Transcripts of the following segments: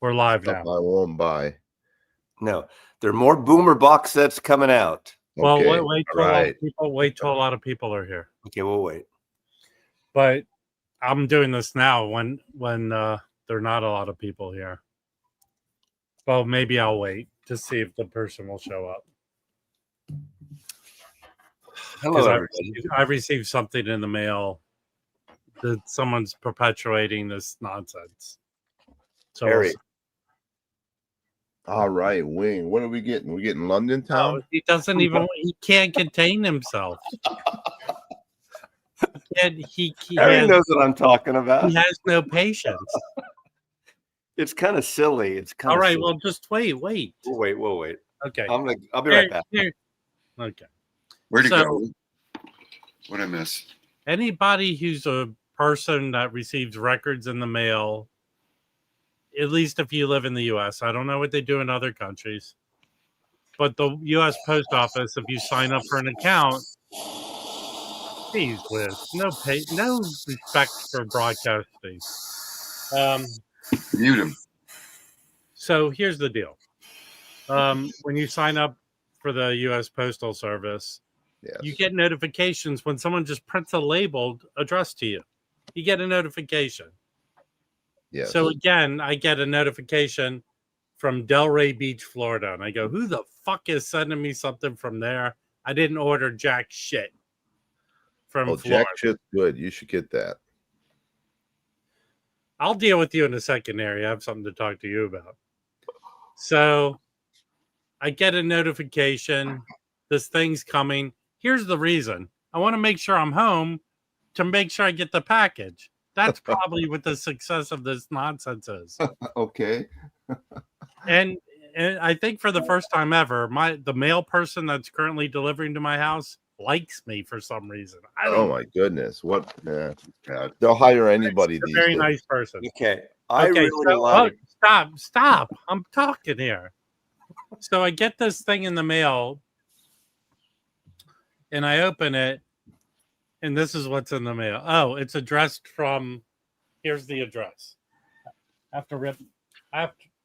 We're live Stuff now. I won't buy. No, there are more Boomer box sets coming out. Well, Okay, wait till a lot of people are here. Okay, we'll wait. But I'm doing this now when there are not a lot of people here. Well, maybe I'll wait to see if the person will show up. Hello, everybody. I received something in the mail that someone's perpetuating this nonsense. So Harry. All right, Wing. What are we getting? We getting London Town? He doesn't even. He can't contain himself. He Harry knows what I'm talking about. He has no patience. It's kind of silly. It's kind all of right. silly. Well, just wait. We'll wait. Okay. I'll be right back. Okay. Where'd he go? What'd I miss? Anybody who's a person that receives records in the mail, at least if you live in the U.S., I don't know what they do in other countries, but the U.S. Post Office, if you sign up for an account, geez whiz, no respect for broadcasting. Mute him. So here's the deal. When you sign up for the U.S. Postal Service, you get notifications when someone just prints a labeled address to you. You get a notification. Yes. So again, I get a notification from Delray Beach, Florida, and I go, who the fuck is sending me something from there? I didn't order jack shit from Florida. Jack shit's good. You should get that. I'll deal with you in a second, Harry. I have something to talk to you about. So I get a notification. This thing's coming. Here's the reason. I want to make sure I'm home to make sure I get the package. That's probably what the success of this nonsense is. Okay. and I think for the first time ever, the mail person that's currently delivering to my house likes me for some reason. Oh my goodness! What? They'll hire anybody. These very days. Nice person. Okay. Stop! I'm talking here. So I get this thing in the mail, and I open it, and this is what's in the mail. Oh, it's addressed from. Here's the address.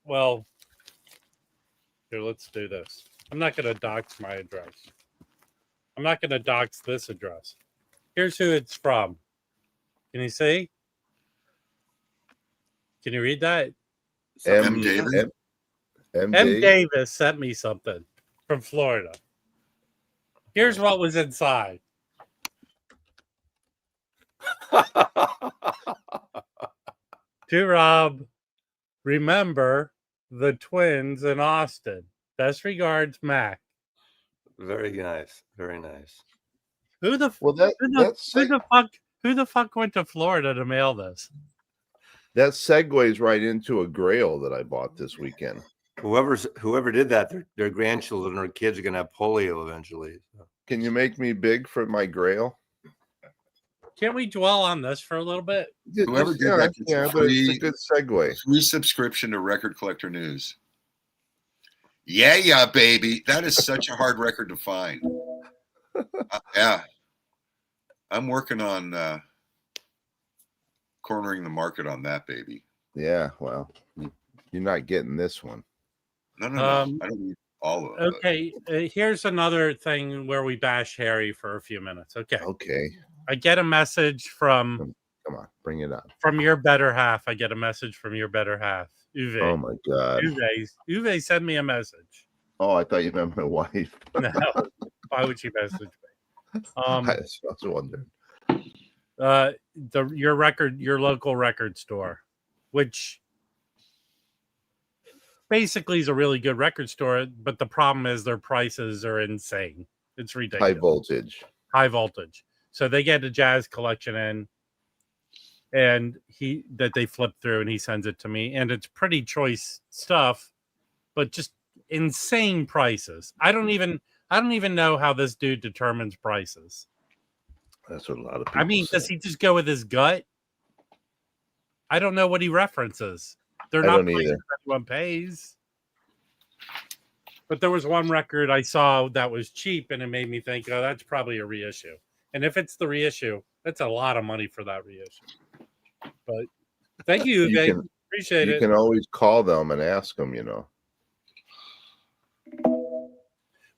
Well, here, let's do this. I'm not going to dox my address. I'm not going to dox this address. Here's who it's from. Can you see? Can you read that? M. Davis. M. Davis sent me something from Florida. Here's what was inside. To Rob, remember the twins in Austin. Best regards, Mac. Very nice. Very nice. Who the fuck went to Florida to mail this? That segues right into a Grail that I bought this weekend. Whoever did that, their grandchildren or kids are gonna have polio eventually. So. Can you make me big for my Grail? Can't we dwell on this for a little bit? Whoever did that, it's a good segue. Free subscription to Record Collector News. Yeah, baby. That is such a hard record to find. Yeah. I'm working on cornering the market on that, baby. Yeah, well, you're not getting this one. No. I don't need all of it. Okay, here's another thing where we bash Harry for a few minutes. Okay. I get a message from... Come on, bring it on. From your better half. I get a message from your better half. Uwe. Oh, my God. Uwe sent me a message. Oh, I thought you meant my wife. No. Why would she message me? I was wondering. Your local record store, which basically is a really good record store, but the problem is their prices are insane. It's ridiculous. High voltage. So they get a jazz collection in, and they flip through, and he sends it to me, and it's pretty choice stuff, but just insane prices. I don't even know how this dude determines prices. That's what a lot of people say. Does he just go with his gut? I don't know what he references. They're not prices either. Anyone pays. But there was one record I saw that was cheap, and it made me think, oh, that's probably a reissue. And if it's the reissue, that's a lot of money for that reissue. But thank you, Uwe. Appreciate you it. can always call them and ask them, you know.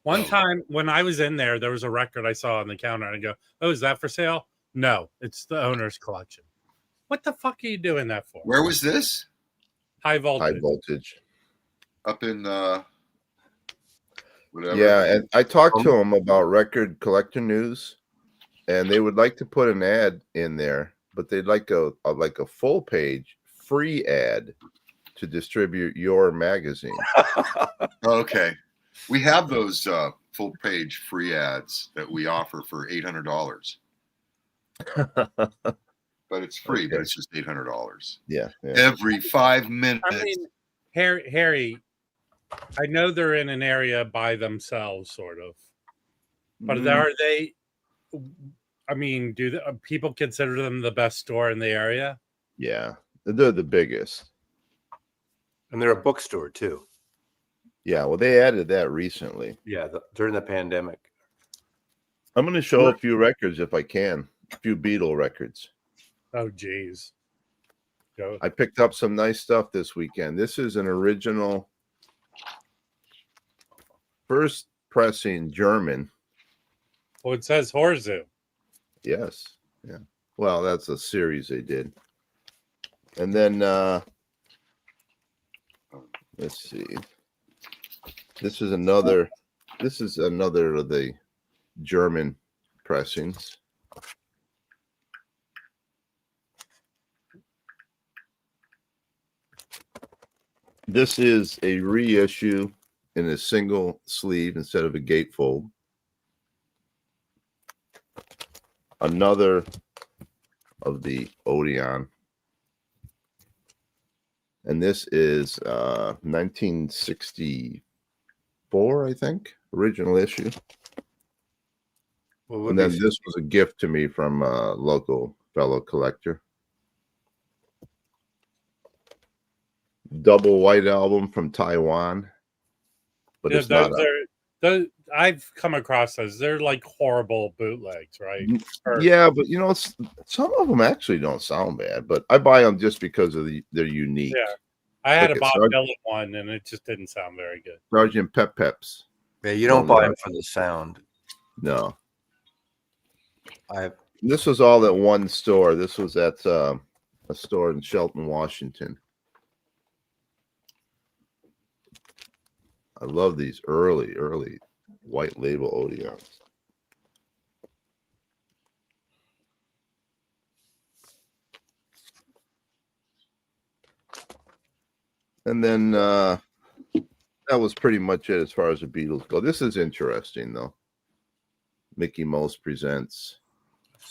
One time when I was in there was a record I saw on the counter, and I go, "Oh, is that for sale?" No, it's the owner's collection. What the fuck are you doing that for? Where was this? High voltage. High voltage. Up in whatever. Yeah, and I talked to them about record collector news, and they would like to put an ad in there, but they'd like a full page free ad to distribute your magazine. Okay. We have those full page free ads that we offer for $800. But it's free, but it's just $800. Yeah. Every 5 minutes. I mean, Harry, I know they're in an area by themselves, sort of, but are they? I mean, do people consider them the best store in the area? Yeah, they're the biggest, and they're a bookstore too. Yeah, well, they added that recently. Yeah, during the pandemic. I'm going to show a few records if I can, a few Beatle records. Oh, geez. Go. I picked up some nice stuff this weekend. This is an original first pressing German. Well, it says Horzu. Yes. Yeah. Well, that's a series they did. And then let's see. This is another of the German pressings. This is a reissue in a single sleeve instead of a gatefold. Another of the Odeon. And this is 1964, I think, original issue. Well, and then this was a gift to me from a local fellow collector. Double white album from Taiwan. But yeah, it's not I've come across those. They're like horrible bootlegs, right? Yeah, but you know, some of them actually don't sound bad, but I buy them just because of they're unique. Yeah, I had a Bob Dylan one, and it just didn't sound very good. Sergeant Peps. Yeah, you don't buy them for the sound. No. This was all at one store. This was at a store in Shelton, Washington. I love these early white label Odeons. And then that was pretty much it as far as the Beatles go. This is interesting, though. Mickey Mouse Presents.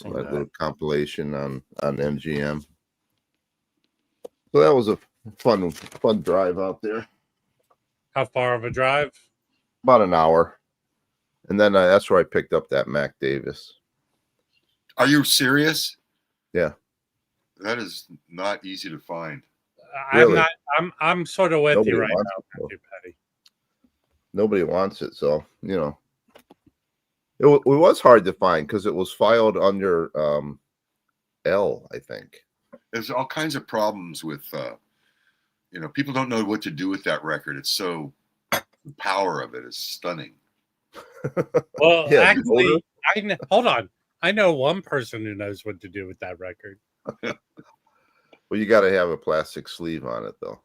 A little compilation on MGM. So that was a fun drive out there. How far of a drive? About an hour. And then that's where I picked up that Mac Davis. Are you serious? Yeah. That is not easy to find. Really? I'm sort of with you right now, Patty. Nobody wants it, so you know. It was hard to find because it was filed under L, I think. There's all kinds of problems with people don't know what to do with that record. It's so, the power of it is stunning. Well, yeah, actually, hold on. I know one person who knows what to do with that record. Well, you got to have a plastic sleeve on it, though.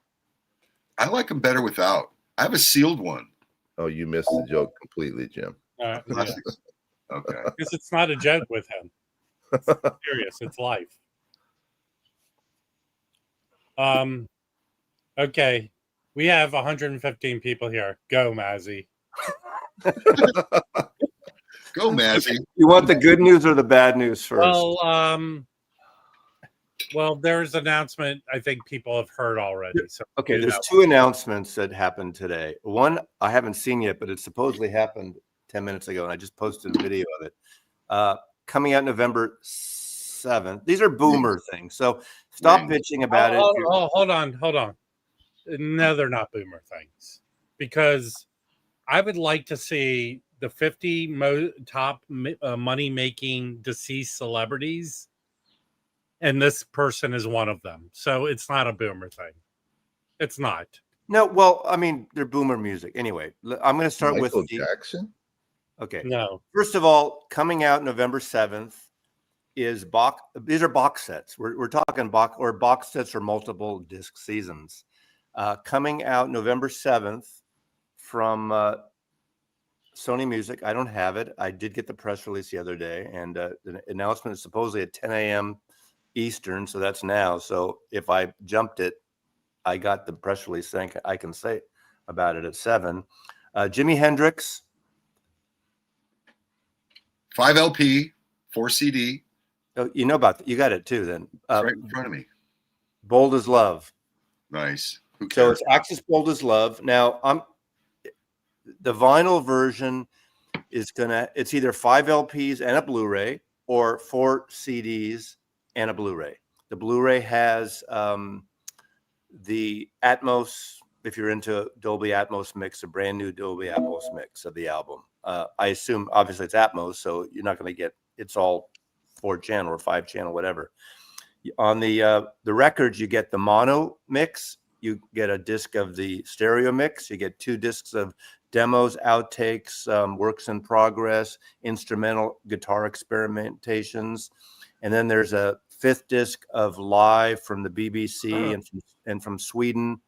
I like them better without. I have a sealed one. Oh, you missed the joke completely, Jim. Yeah. Okay. Because it's not a joke with him. It's serious. It's life. Okay. We have 115 people here. Go, Mazzy. Go, Mazzy. You want the good news or the bad news first? Well, there's an announcement I think people have heard already. So okay, there's two announcements that happened today. One I haven't seen yet, but it supposedly happened 10 minutes ago, and I just posted a video of it. Coming out November 7th. These are boomer things, so stop bitching about it. Hold on. No, they're not boomer things, because I would like to see the 50 top money-making deceased celebrities, and this person is one of them. So it's not a boomer thing. It's not. No, well, I mean, they're boomer music. Anyway, I'm going to start Michael with Jackson. Okay. No. First of all, coming out November 7th is these are box sets. We're talking box sets or multiple disc seasons. Coming out November 7th from Sony Music. I don't have it. I did get the press release the other day, and the announcement is supposedly at 10 a.m. Eastern, so that's now. So if I jumped it, I got the press release saying I can say about it at 7. Jimi Hendrix. 5 LP, 4 CD. Oh, you know about that. You got it too then. Right in front of me. Bold as Love. Nice. Who So cares? it's Axis Bold as Love. Now the vinyl version is it's either 5 LPs and a Blu-ray or 4 CDs and a Blu-ray. The Blu-ray has the Atmos, if you're into Dolby Atmos mix, a brand new Dolby Atmos mix of the album. I assume obviously it's Atmos, so you're not going to get it's all 4-channel or 5-channel, whatever. On the records, you get the mono mix, you get a disc of the stereo mix, you get 2 discs of demos, outtakes, works in progress, instrumental guitar experimentations, and then there's a 5th disc of live from the BBC and from Sweden,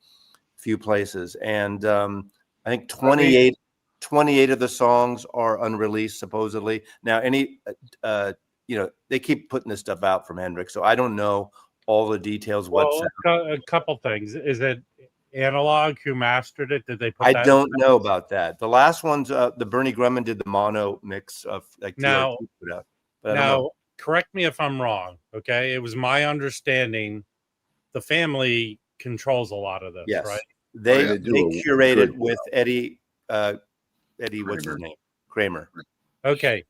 a few places, and I think 28 of the songs are unreleased supposedly. Now, they keep putting this stuff out from Hendrix, so I don't know all the details. Well, a couple things. Is it Analog who mastered it? Did they put? I don't know about that. The last one's the Bernie Grumman did the mono mix of like now. Put out, but now, correct me if I'm wrong. Okay, it was my understanding the family controls a lot of this, yes, right? They curated with Eddie. What's his name? Kramer. Okay.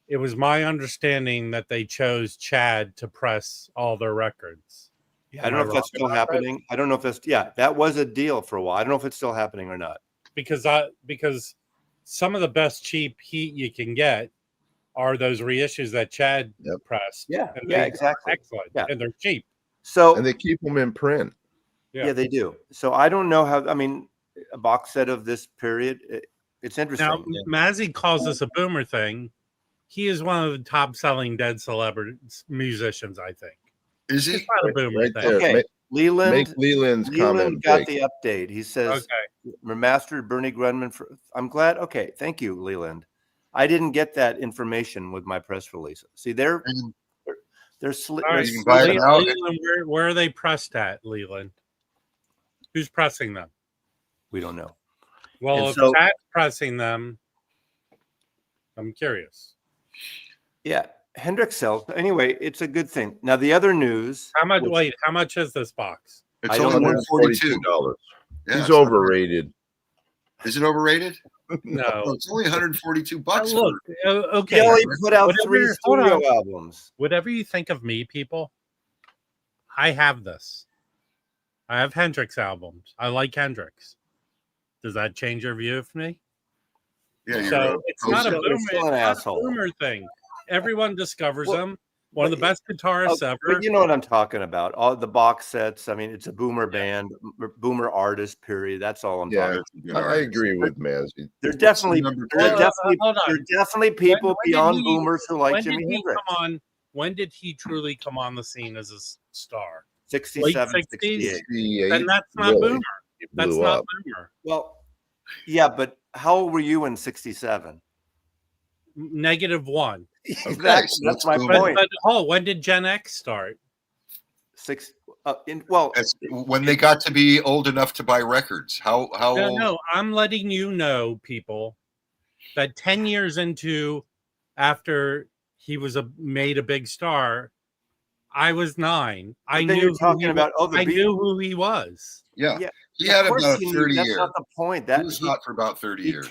It was my understanding that they chose Chad to press all their records. Yeah, I don't know if that's still happening. I don't know if that was a deal for a while. I don't know if it's still happening or not. Because some of the best cheap heat you can get are those reissues that Chad pressed. Yeah, exactly. Excellent. Yeah. And they're cheap. And they keep them in print. Yeah, they do. So I don't know how, a box set of this period, it's interesting. Now, Mazzy calls this a boomer thing. He is one of the top selling dead celebrity musicians, I think. Is he? It's not a boomer thing. Okay. Leland's Leland got the update. He says, remastered Bernie Grumman. I'm glad. Okay. Thank you, Leland. I didn't get that information with my press release. See, they're Leland, where are they pressed at, Leland? Who's pressing them? We don't know. Well, if Chad's pressing them, I'm curious. Yeah, Hendrix sells. Anyway, it's a good thing. Now, the other news. How much is this box? It's only $142. Yeah, he's overrated. Is it overrated? No, it's only $142. Look, okay. He only put out 3 studio albums. Whatever you think of me, people, I have this. I have Hendrix albums. I like Hendrix. Does that change your view of me? Yeah, so it's not a boomer, boomer thing. Everyone discovers them. One of the best guitarists ever. But you know what I'm talking about. All the box sets. I mean, it's a boomer band, boomer artist. Period. That's all I'm talking about. I agree with Mazzy. There's definitely people beyond boomers who like Jimi Hendrix. When did he truly come on the scene as a star? 67, 68. Then that's not boomer. That's not boomer. Well, yeah, but how old were you in 67? -1. Exactly. That's my point. But when did Gen X start? When they got to be old enough to buy records. How old? No, I'm letting you know, people, that 10 years after he was made a big star, I was 9. I knew who he was. Yeah. He had about 30 years. That's not the point. He was not for about 30 years.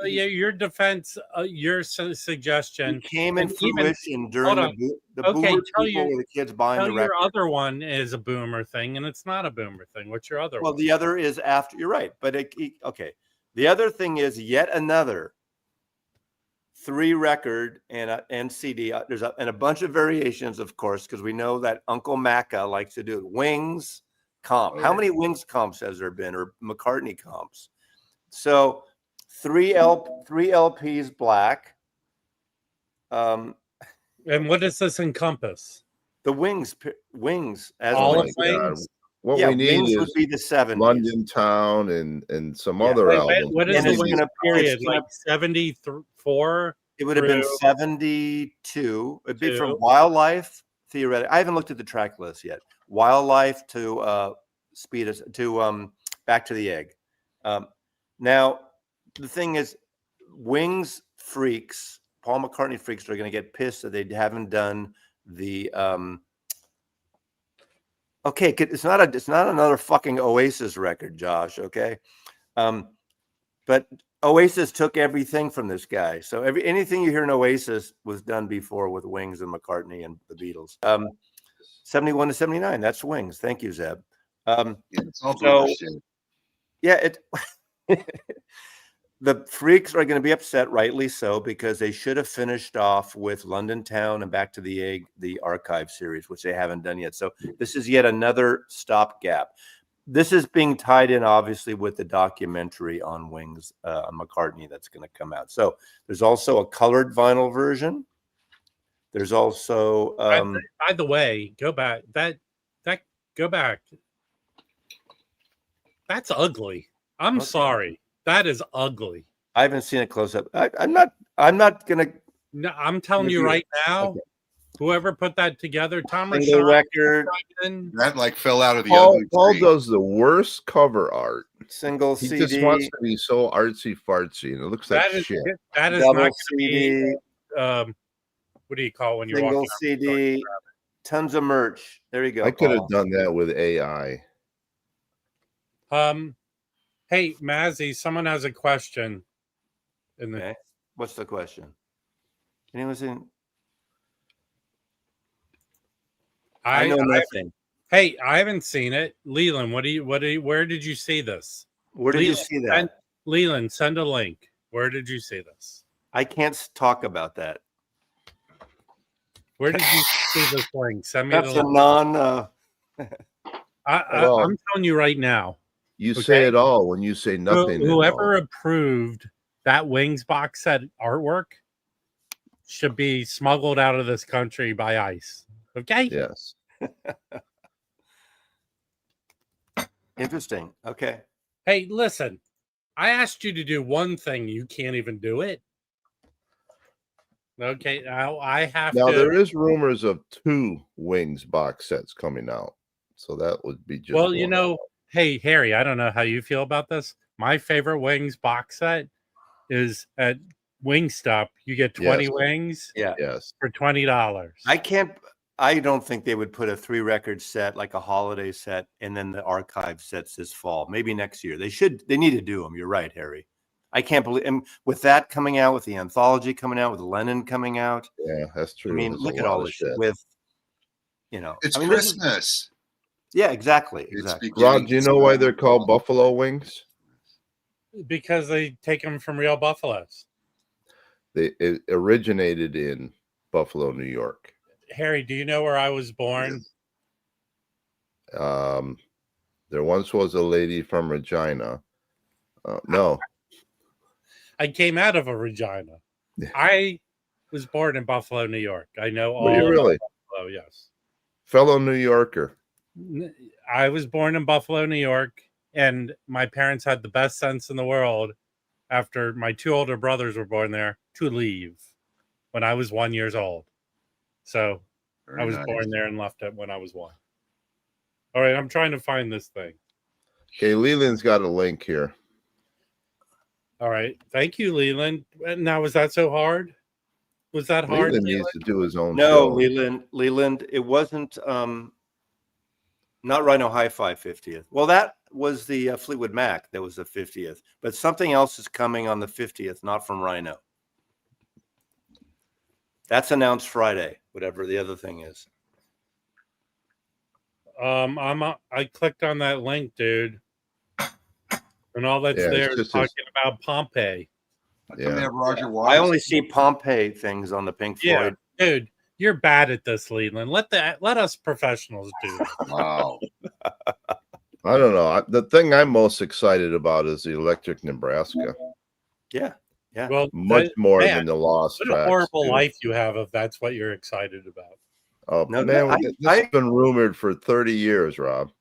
Your defense, your suggestion came in fruition during the boomer people were the kids buying the record. Your other one is a boomer thing, and it's not a boomer thing. What's your other one? Well, the other is after. You're right, but okay. The other thing is yet another 3-record and CD. There's a bunch of variations, of course, because we know that Uncle Macca likes to do it. Wings, comp. How many Wings comps has there been, or McCartney comps? So 3 LPs black. And what does this encompass? The Wings as all Wings. of Wings. What we need Wings is would be the 70s. London Town and some other albums. What is And the it's Wings gonna- period? it's gonna- Like 74? It would have been through 72. It'd be from two. Wildlife, theoretically. I haven't looked at the track list yet. Wildlife to Speed Us to Back to the Egg. Now, the thing is, Wings freaks, Paul McCartney freaks, are going to get pissed that they haven't done the. Okay, it's not another fucking Oasis record, Josh. Okay, but Oasis took everything from this guy. So anything you hear in Oasis was done before with Wings and McCartney and the Beatles. 71 to 79. That's Wings. Thank you, Zeb. It's all bullshit. Yeah, the freaks are going to be upset, rightly so, because they should have finished off with London Town and Back to the Egg, the archive series, which they haven't done yet. So this is yet another stopgap. This is being tied in, obviously, with the documentary on Wings, McCartney, that's going to come out. So there's also a colored vinyl version. There's also, by the way, go back. Go back. That's ugly. I'm sorry. That is ugly. I haven't seen it close up. I'm not gonna. No, I'm telling you right now. Okay. Whoever put that together, Tom Single record. That like fell out of the Paul ugly does the worst cover art. Single he CD. He just wants to be so artsy fartsy, and it looks like shit. That is double not CD. What do you call when you're single walking CD? Tons of merch. There you go. I could have done that with AI. Hey, Mazzy, someone has a question. Okay. What's the question? Anyone seen? I know nothing. Hey, I haven't seen it. Leland, where did you see this? Where did you see that? Leland, send a link. Where did you see this? I can't talk about that. Where did you see this link? Send me That's the a link. non. I'm telling you right now. You say it all when you say nothing. Whoever approved that Wings box set artwork should be smuggled out of this country by ICE. Okay? Yes. Interesting. Okay. Hey, listen. I asked you to do one thing. You can't even do it. Okay, now I have to. Now there is rumors of 2 Wings box sets coming out, so that would be just. Well, you know, hey Harry, I don't know how you feel about this. My favorite Wings box set is at Wingstop. You get 20 wings, for $20. I don't think they would put a 3-record set like a holiday set, and then the archive sets this fall. Maybe next year. They need to do them. You're right, Harry. I can't believe, and with that coming out, with the anthology coming out, with Lennon coming out. Yeah, that's true. I mean, look at all this shit with, it's Christmas. Yeah, exactly. Rob, do you know why they're called buffalo wings? Because they take them from real buffaloes. It originated in Buffalo, New York. Harry, do you know where I was born? There once was a lady from Regina. No. I came out of a Regina. I was born in Buffalo, New York. I know all. Were you really? Buffalo, yes. Fellow New Yorker. I was born in Buffalo, New York, and my parents had the best sense in the world after my 2 older brothers were born there to leave when I was 1 year old. So I was born there and left it when I was 1. All right, I'm trying to find this thing. Okay, Leland's got a link here. All right. Thank you, Leland. Now, was that so hard? Was that hard? Leland needs to do his own show. No, Leland, it wasn't not Rhino Hi-Fi 50th. Well, that was the Fleetwood Mac. That was the 50th. But something else is coming on the 50th, not from Rhino. That's announced Friday, whatever the other thing is. I clicked on that link, dude. And all that's there is talking about Pompeii. They have Roger Waters. I only see Pompeii things on the Pink Floyd. Yeah, dude, you're bad at this, Leland. Let us professionals do it. Wow. I don't know. The thing I'm most excited about is the Electric Nebraska. Yeah. Yeah. Well, Much more man, than the Lost what a Tracks. horrible Dude. life you have if that's what you're excited about. Oh, No, man, this has been rumored for 30 years, Rob.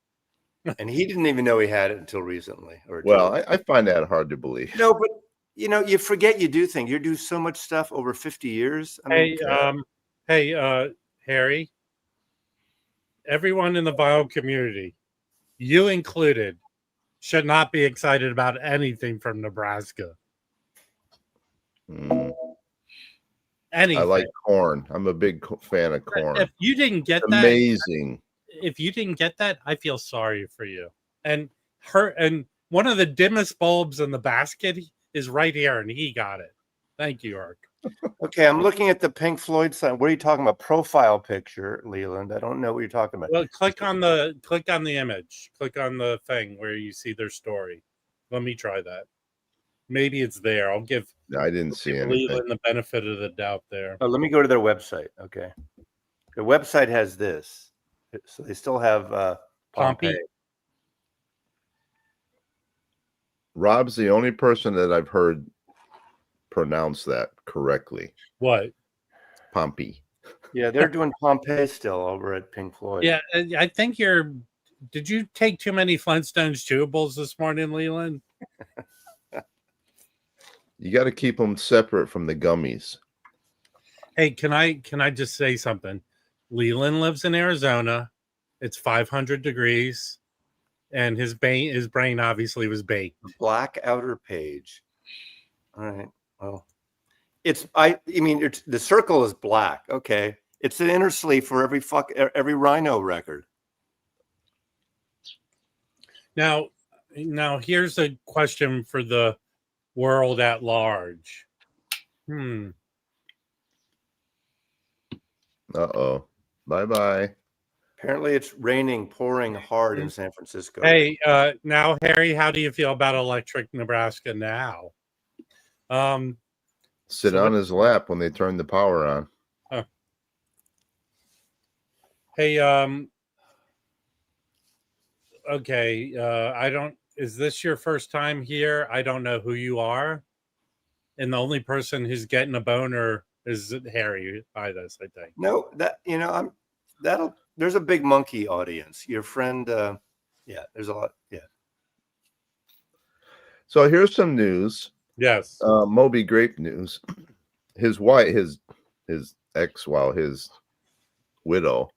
And he didn't even know he had it until recently. I find that hard to believe. No, but you forget you do things. You do so much stuff over 50 years. I mean, Harry, everyone in the bio community, you included, should not be excited about anything from Nebraska. Anything. I like corn. I'm a big fan of corn. If you didn't get that, amazing. If you didn't get that, I feel sorry for you. And one of the dimmest bulbs in the basket is right here, and he got it. Thank you, Ark. Okay, I'm looking at the Pink Floyd sign. What are you talking about? Profile picture, Leland. I don't know what you're talking about. Well, click on the image. Click on the thing where you see their story. Let me try that. Maybe it's there. I didn't see anything. Leland the benefit of the doubt there. Oh, let me go to their website. Okay, the website has this, so they still have Pompeii. Rob's the only person that I've heard pronounce that correctly. What? Pompeii. Yeah, they're doing Pompeii still over at Pink Floyd. Yeah, I think did you take too many Flintstones chewables this morning, Leland? You got to keep them separate from the gummies. Hey, can I just say something? Leland lives in Arizona. It's 500 degrees, and his brain obviously was baked. Black outer page. All right. Well, the circle is black. Okay, it's an inner sleeve for every Rhino record. Now here's a question for the world at large. Uh-oh. Bye-bye. Apparently it's pouring hard in San Francisco. Hey, now, Harry, how do you feel about Electric Nebraska now? Sit on his lap when they turn the power on. Hey, okay, is this your first time here? I don't know who you are. And the only person who's getting a boner is Harry by this, I think. No, there's a big monkey audience. Your friend, there's a lot. Yeah. So here's some news. Yes. Moby Grape news. His wife, his widow,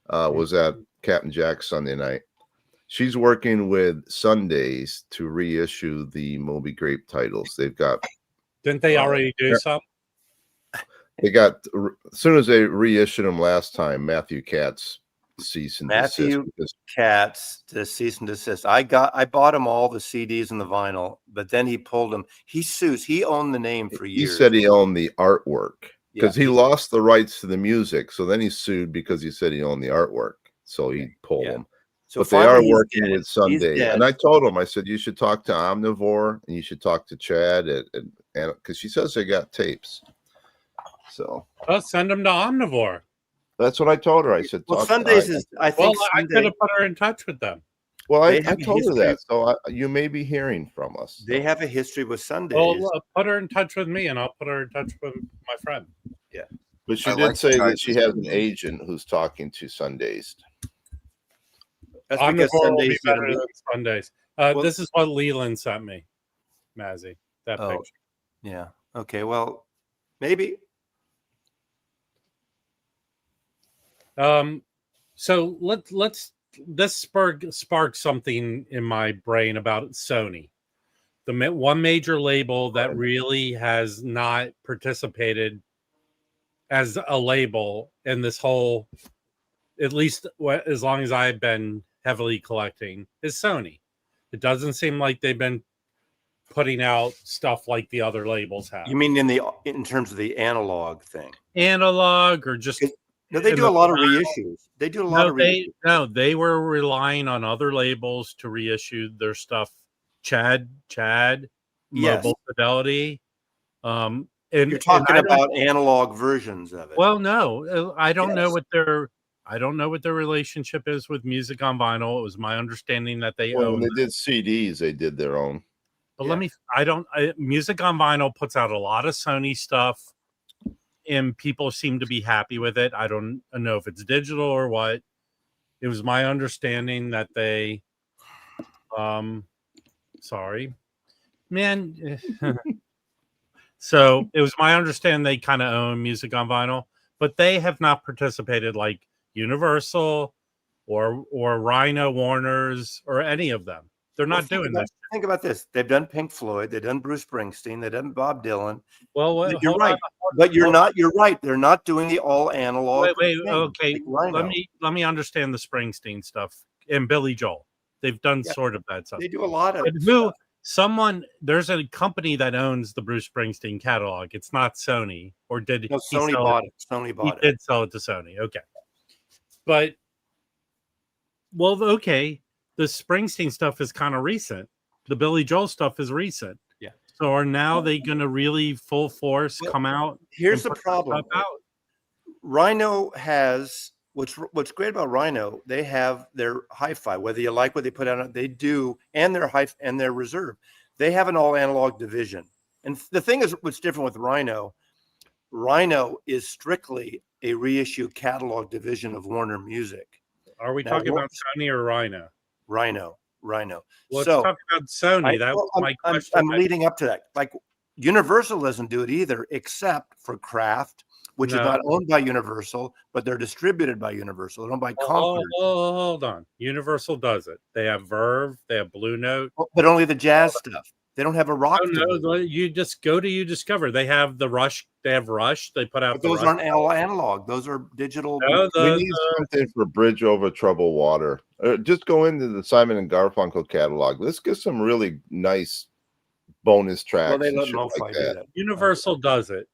was at Captain Jack's Sunday night. She's working with Sundays to reissue the Moby Grape titles. They've got. Didn't they already do some? They got, as soon as they reissued them last time, Matthew Katz cease and desist. Katz to cease and desist. I bought him all the CDs and the vinyl, but then he pulled them. He sues. He owned the name for years. He said he owned the artwork because he lost the rights to the music. So then he sued because he said he owned the artwork. So he pulled them. So but they are working with Sunday. And I told him, I said, you should talk to Omnivore and you should talk to Chad because she says they got tapes. So send them to Omnivore. That's what I told her. I said, Sundays is. I think I could have put her in touch with them. Well, I told her that, so you may be hearing from us. They have a history with Sundays. Well, put her in touch with me, and I'll put her in touch with my friend. Yeah, but she did say that she has an agent who's talking to Sundays. That's because Sundays will be better than Sundays. This is what Leland sent me, Mazzy. That picture. Yeah. Okay. Well, maybe. So this sparked something in my brain about Sony, the one major label that really has not participated as a label in this whole, at least as long as I've been heavily collecting, is Sony. It doesn't seem like they've been putting out stuff like the other labels have. You mean in terms of the analog thing? Analog or just. No, they do a lot of reissues. They do a lot of reissues. They were relying on other labels to reissue their stuff. Chad, Mobile Fidelity. And you're talking about analog versions of it. Well, no, I don't know what they're. I don't know what their relationship is with music on vinyl. It was my understanding that they Well, own. when they did CDs, they did their own. But music on vinyl puts out a lot of Sony stuff, and people seem to be happy with it. I don't know if it's digital or what. It was my understanding that they, sorry, man. So it was my understanding they kind of own music on vinyl, but they have not participated like Universal or Rhino Warner's or any of them. They're not doing this. Think about this. They've done Pink Floyd. They've done Bruce Springsteen. They've done Bob Dylan. Well, you're right. But you're not. You're right. They're not doing the all analog. Wait. Okay. Like let me understand the Springsteen stuff and Billy Joel. They've done sort of that stuff. They do a lot of stuff. There's a company that owns the Bruce Springsteen catalog. It's not Sony, or did no, Sony bought it? Sony bought it. He did sell it to Sony. Okay. But okay. The Springsteen stuff is kind of recent. The Billy Joel stuff is recent. Yeah. So are now they going to really full force come out? Here's the problem. Rhino has what's great about Rhino. They have their hi-fi. Whether you like what they put out, they do, and their and their reserve. They have an all analog division. And the thing is, what's different with Rhino? Rhino is strictly a reissue catalog division of Warner Music. Are we talking about Sony or Rhino? Rhino. Let's talk about Sony. That was my question. I'm leading up to that. Like Universal doesn't do it either, except for Kraft, which is not owned by Universal, but they're distributed by Universal. They're owned by Concord. Hold on. Universal does it. They have Verve. They have Blue Note. But only the jazz stuff. They don't have a rock. No, you just go to UDiscover. They have the Rush. They have Rush. They put out. But those aren't all analog. Those are digital. We need something for Bridge Over Troubled Water. Just go into the Simon and Garfunkel catalog. Let's get some really nice bonus tracks. Well, they let Lo-Fi do that. Universal does it,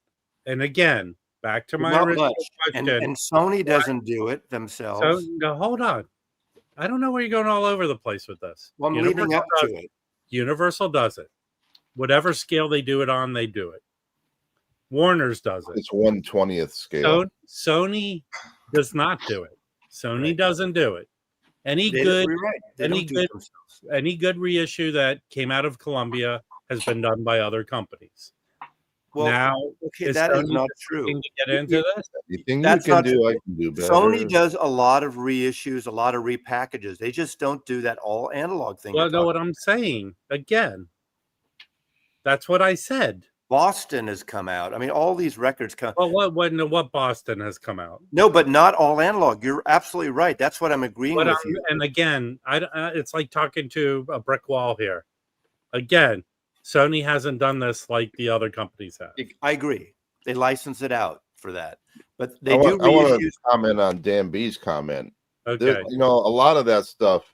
and again, back to my original question. And Sony doesn't do it themselves. So no, hold on. I don't know where you're going all over the place with this. Well, I'm leading up to it. Universal does it. Whatever scale they do it on, they do it. Warner's does it. It's 1/20th scale. Sony does not do it. Sony doesn't do it. Any good reissue that came out of Columbia has been done by other companies. Well, now, that is not true. To get into this, anything you can do, I can do better. Sony does a lot of reissues, a lot of repackages. They just don't do that all analog thing. Well, know what I'm saying again. That's what I said. Boston has come out. I mean, all these records come. Well, what Boston has come out? No, but not all analog. You're absolutely right. That's what I'm agreeing with you. And again, it's like talking to a brick wall here. Again, Sony hasn't done this like the other companies have. I agree. They license it out for that, but they I do. I want to comment on Dan B's comment. Okay, a lot of that stuff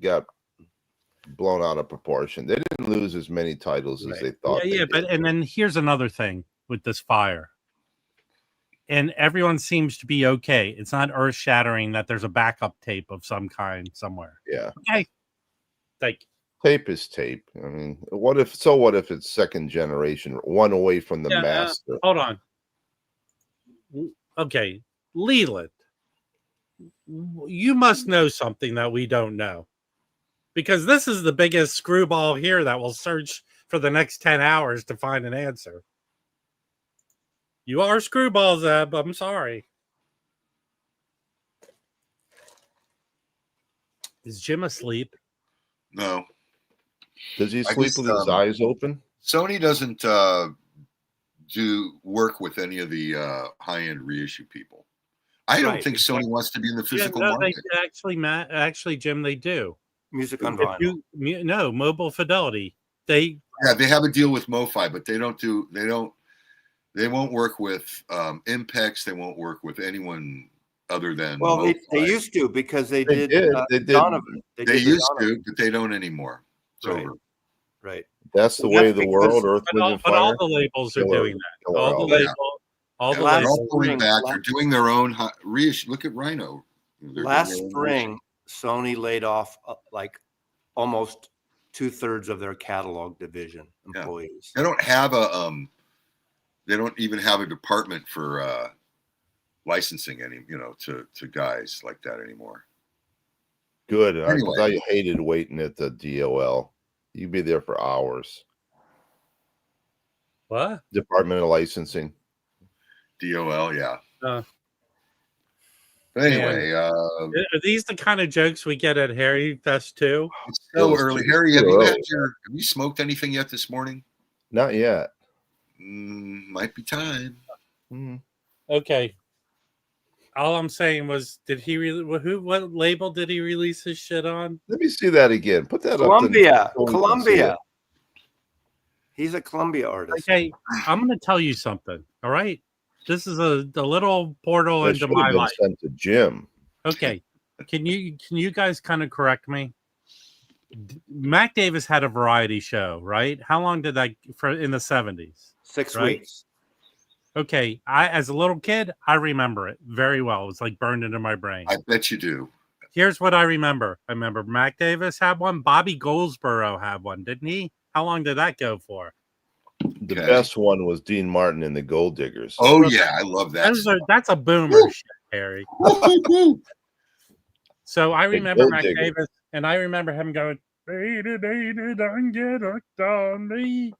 got blown out of proportion. They didn't lose as many titles as they thought. And then here's another thing with this fire, and everyone seems to be okay. It's not earth shattering that there's a backup tape of some kind somewhere. Yeah. Okay. Thank you. Tape is tape. I mean, what if it's second generation, one away from the master? Hold on. Okay, Leland, you must know something that we don't know, because this is the biggest screwball here that will search for the next 10 hours to find an answer. You are screwball, Zeb. I'm sorry. Is Jim asleep? No. Does he sleep with his eyes open? Sony doesn't do work with any of the high-end reissue people. I don't think Sony wants to be in the physical market. Actually, Jim, they do. Music on vinyl. No, Mobile Fidelity. They have a deal with MoFi, but they won't work with Impex. They won't work with anyone other than they used to, because they did. Donovan. They used to, but they don't anymore. It's over. Right. That's the way of the world. Earth, Wind, and Fire. But all the labels are doing that. All the labels are pulling back. They're doing their own reissue. Look at Rhino. Last spring, Sony laid off like almost 2/3 of their catalog division employees. They don't have they don't even have a department for licensing to guys like that anymore. Good. Anyway. I hated waiting at the DOL. You'd be there for hours. What? Department of Licensing. DOL, yeah. But anyway, are these the kind of jokes we get at Harry Fest too? It's so early. Harry, have you smoked anything yet this morning? Not yet. Might be time. Okay. All I'm saying was, did he really? What label did he release his shit on? Let me see that again. Put that Columbia. up. Columbia. He's a Columbia artist. Okay, I'm going to tell you something. All right, this is a little portal into my life. Sent to Jim. Okay, can you guys kind of correct me? Mac Davis had a variety show, right? How long did that in the 70s? 6 weeks. Okay, as a little kid, I remember it very well. It was like burned into my brain. I bet you do. Here's what I remember. I remember Mac Davis had one. Bobby Goldsboro had one, didn't he? How long did that go for? The best one was Dean Martin and the Gold Diggers. Oh, yeah. I love that. That's a boomer shit, Harry. So I remember Mac Davis, and I remember him going, don't get hooked on me.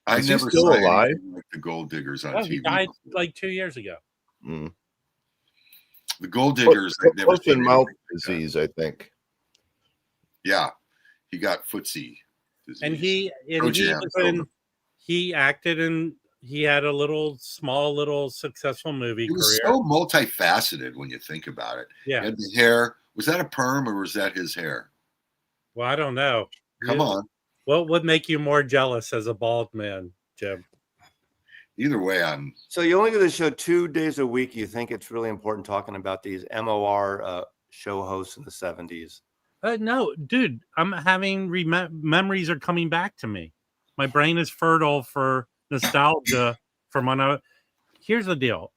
I never saw alive? Like the Gold Diggers on TV. He died like 2 years ago. The Gold Diggers, I've never seen. Mouth disease, I think. Yeah. He got footsie disease. And he acted and he had a small successful movie career. He was so multifaceted when you think about it. Yeah. He had the hair. Was that a perm or was that his hair? Well, I don't know. Come on. What would make you more jealous as a bald man, Jim? Either way, So you only do the show 2 days a week. You think it's really important talking about these MOR show hosts in the 70s? No, dude. I'm having memories are coming back to me. My brain is fertile for nostalgia from when I. Here's the deal.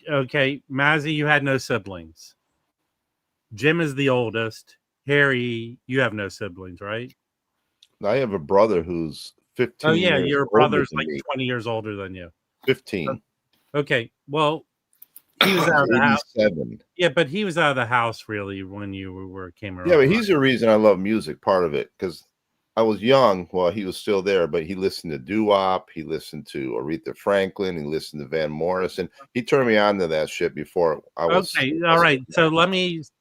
Okay, Mazzy, you had no siblings. Jim is the oldest. Harry, you have no siblings, right? I have a brother who's 15. Oh yeah, your brother's like 20 years older than you. 15. Okay, well, he was out of the house. 87. Yeah, but he was out of the house really when you came around. Yeah, but he's the reason I love music. Part of it because I was young. Well, he was still there, but he listened to doo-wop. He listened to Aretha Franklin. He listened to Van Morrison. He turned me on to that shit before I was. Okay, all right. So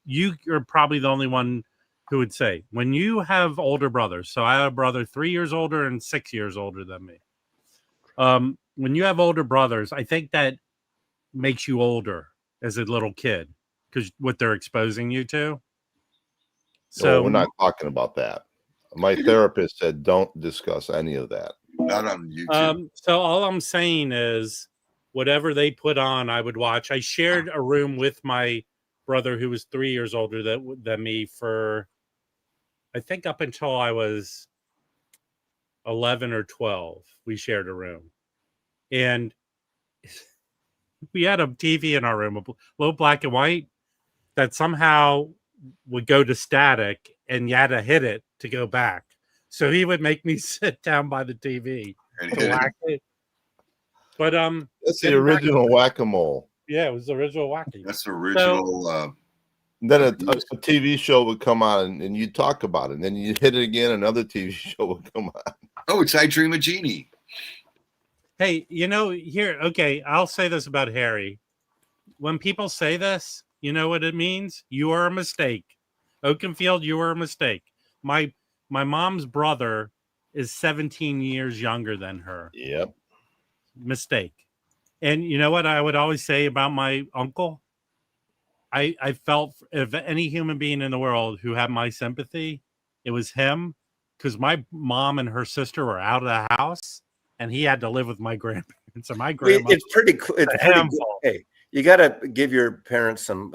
you're probably the only one who would say when you have older brothers. So I have a brother 3 years older and 6 years older than me. When you have older brothers, I think that makes you older as a little kid because what they're exposing you to. So we're not talking about that. My therapist said don't discuss any of that. Not on YouTube. So all I'm saying is whatever they put on, I would watch. I shared a room with my brother who was 3 years older than me for, I think up until I was 11 or 12, we shared a room. And we had a TV in our room, a little black and white, that somehow would go to static and you had to hit it to go back. So he would make me sit down by the TV to whack it. But that's the original whack-a-mole. Yeah, it was the original whacking. That's the original. So, then a TV show would come on and you'd talk about it. And then you'd hit it again, another TV show would come on. Oh, it's I Dream of Jeannie. Hey, here, okay, I'll say this about Harry. When people say this, you know what it means? You are a mistake. Oakenfield, you are a mistake. My mom's brother is 17 years younger than her. Yep. Mistake. And you know what I would always say about my uncle? I felt if any human being in the world who had my sympathy, it was him, because my mom and her sister were out of the house and he had to live with my grandparents. And my grandma. It's pretty cool. It's pretty cool. Hey, you got to give your parents some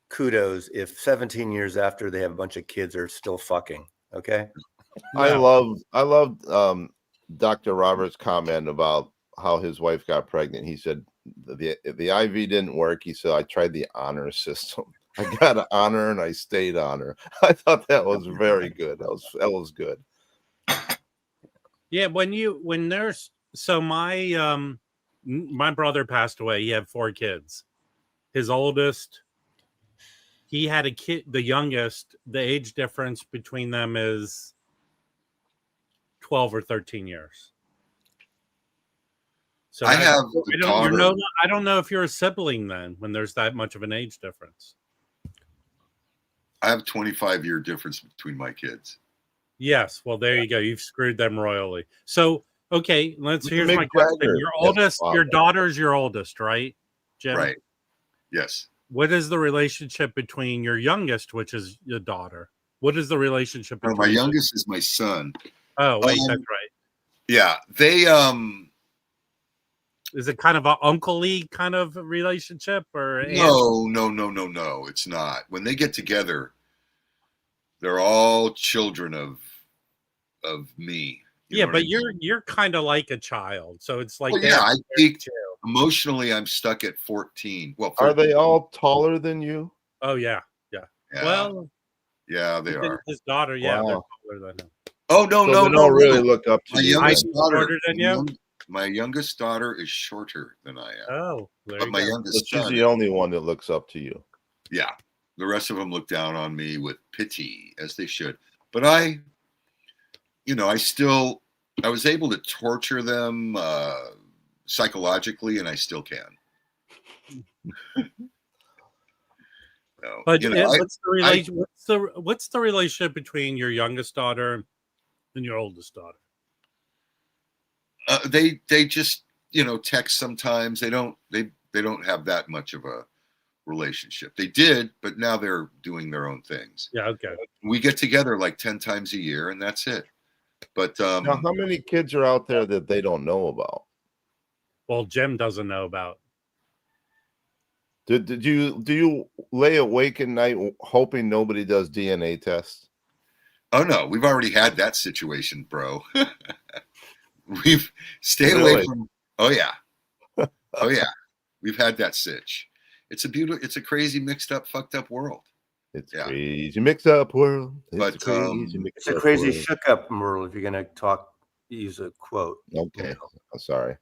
kudos if 17 years after they have a bunch of kids are still fucking. Okay. I loved Dr. Roberts' comment about how his wife got pregnant. He said the IV didn't work. He said, I tried the honor system. I got an honor and I stayed on her. I thought that was very good. That was good. Yeah, my brother passed away. He had 4 kids. his oldest, he had a kid, the youngest, the age difference between them is 12 or 13 years. So I have the daughter. I don't know if you're a sibling then when there's that much of an age difference. I have a 25-year difference between my kids. Yes. Well, there you go. You've screwed them royally. So, okay, here's my Mick question. Jagger. Your oldest, Wow. your daughter's your oldest, right, Jim? Right. Yes. What is the relationship between your youngest, which is your daughter? What is the relationship between My youngest is my son. Oh, wait, that's right. Yeah. They is it kind of an uncle-y kind of relationship or No, it's not. When they get together, they're all children of me. Yeah, but you're kind of like a child. So it's like I peaked emotionally. I'm stuck at 14. Well, 14. Are they all taller than you? Oh yeah. Well, yeah, they are. His daughter, Wow. they're taller than him. Oh no, so they don't really look up to you. My youngest daughter is shorter than I am. Oh, but my youngest she's son, the only one that looks up to you. Yeah, the rest of them look down on me with pity, as they should. But I was able to torture them psychologically, and I still can. But what's the relationship between your youngest daughter and your oldest daughter? They just text sometimes. They don't have that much of a relationship. They did, but now they're doing their own things. Yeah, okay. We get together like 10 times a year, and that's it. But now, how many kids are out there that they don't know about? Well, Jim doesn't know about. Do you lay awake at night hoping nobody does DNA tests? Oh no, we've already had that situation, bro. We've stayed away from. Oh yeah, we've had that sitch. It's a crazy, mixed up, fucked up world. It's crazy, mixed up world. It's a crazy shook up world. If you're gonna use a quote. Okay, I'm sorry.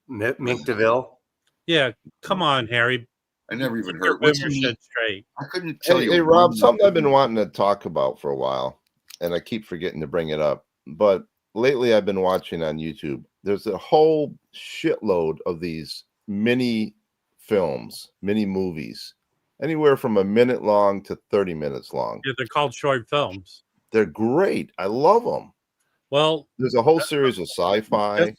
Mink DeVille. Yeah, come on, Harry. I never even heard. What's your shit straight? I couldn't tell you. Hey, Rob, something I've been wanting to talk about for a while, and I keep forgetting to bring it up. But lately, I've been watching on YouTube. There's a whole shitload of these mini films, mini movies, anywhere from a minute long to 30 minutes long. Yeah, they're called short films. They're great. I love them. Well, there's a whole series of sci-fi.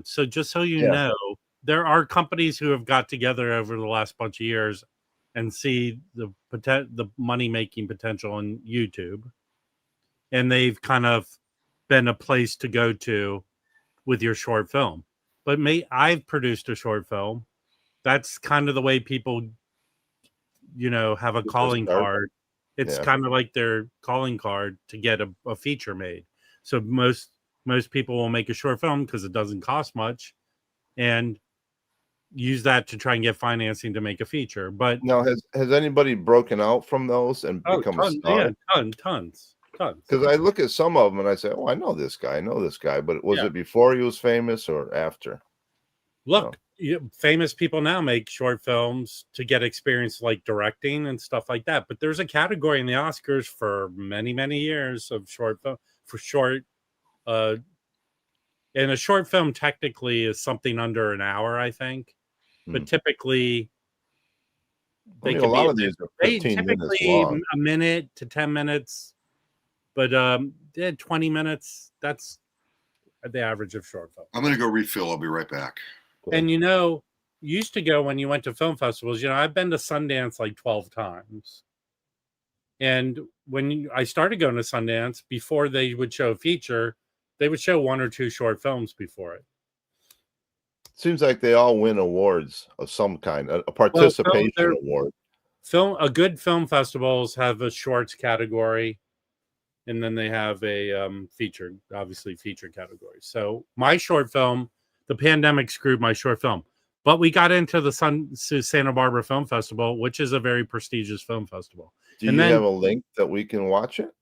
So just so you know, there are companies who have got together over the last bunch of years and see the money-making potential in YouTube, and they've kind of been a place to go to with your short film. But I've produced a short film. That's kind of the way people, have a calling card. It's kind of like their calling card to get a feature made. So most people will make a short film because it doesn't cost much, and use that to try and get financing to make a feature. But now, has anybody broken out from those and become a star? Yeah, tons. Because I look at some of them and I say, "Oh, I know this guy. But was it before he was famous or after?" Look, famous people now make short films to get experience like directing and stuff like that. But there's a category in the Oscars for many, many years of short film and a short film technically is something under an hour, I think. But typically they can a lot of these are 15 minutes long. A minute to 10 minutes. But 20 minutes, that's the average of short film. I'm going to go refill. I'll be right back. Cool. And used to go when you went to film festivals, I've been to Sundance like 12 times. And when I started going to Sundance, before they would show a feature, they would show one or two short films before it. Seems like they all win awards of some kind, a participation award. A good film festivals have a shorts category, and then they have a feature category. So my short film, the pandemic screwed my short film, but we got into the Santa Barbara Film Festival, which is a very prestigious film festival. Do you have a link that we can watch it?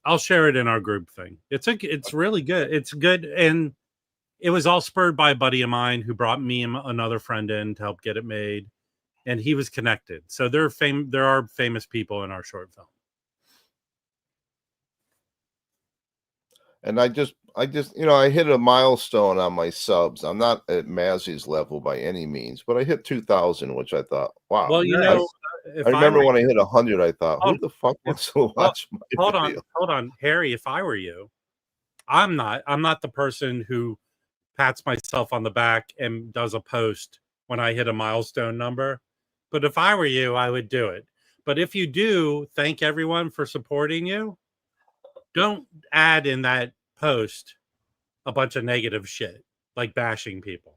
I'll share it in our group thing. It's really good. It's good, and it was all spurred by a buddy of mine who brought me and another friend in to help get it made. and he was connected. So there are famous people in our short film. And I just, I hit a milestone on my subs. I'm not at Mazzy's level by any means, but I hit 2,000, which I thought, wow. Well, I remember when I hit 100, I thought, who the fuck wants to watch my video? Hold on, Harry. If I were you, I'm not the person who pats myself on the back and does a post when I hit a milestone number. But if I were you, I would do it. But if you do, thank everyone for supporting you. Don't add in that post a bunch of negative shit, like bashing people.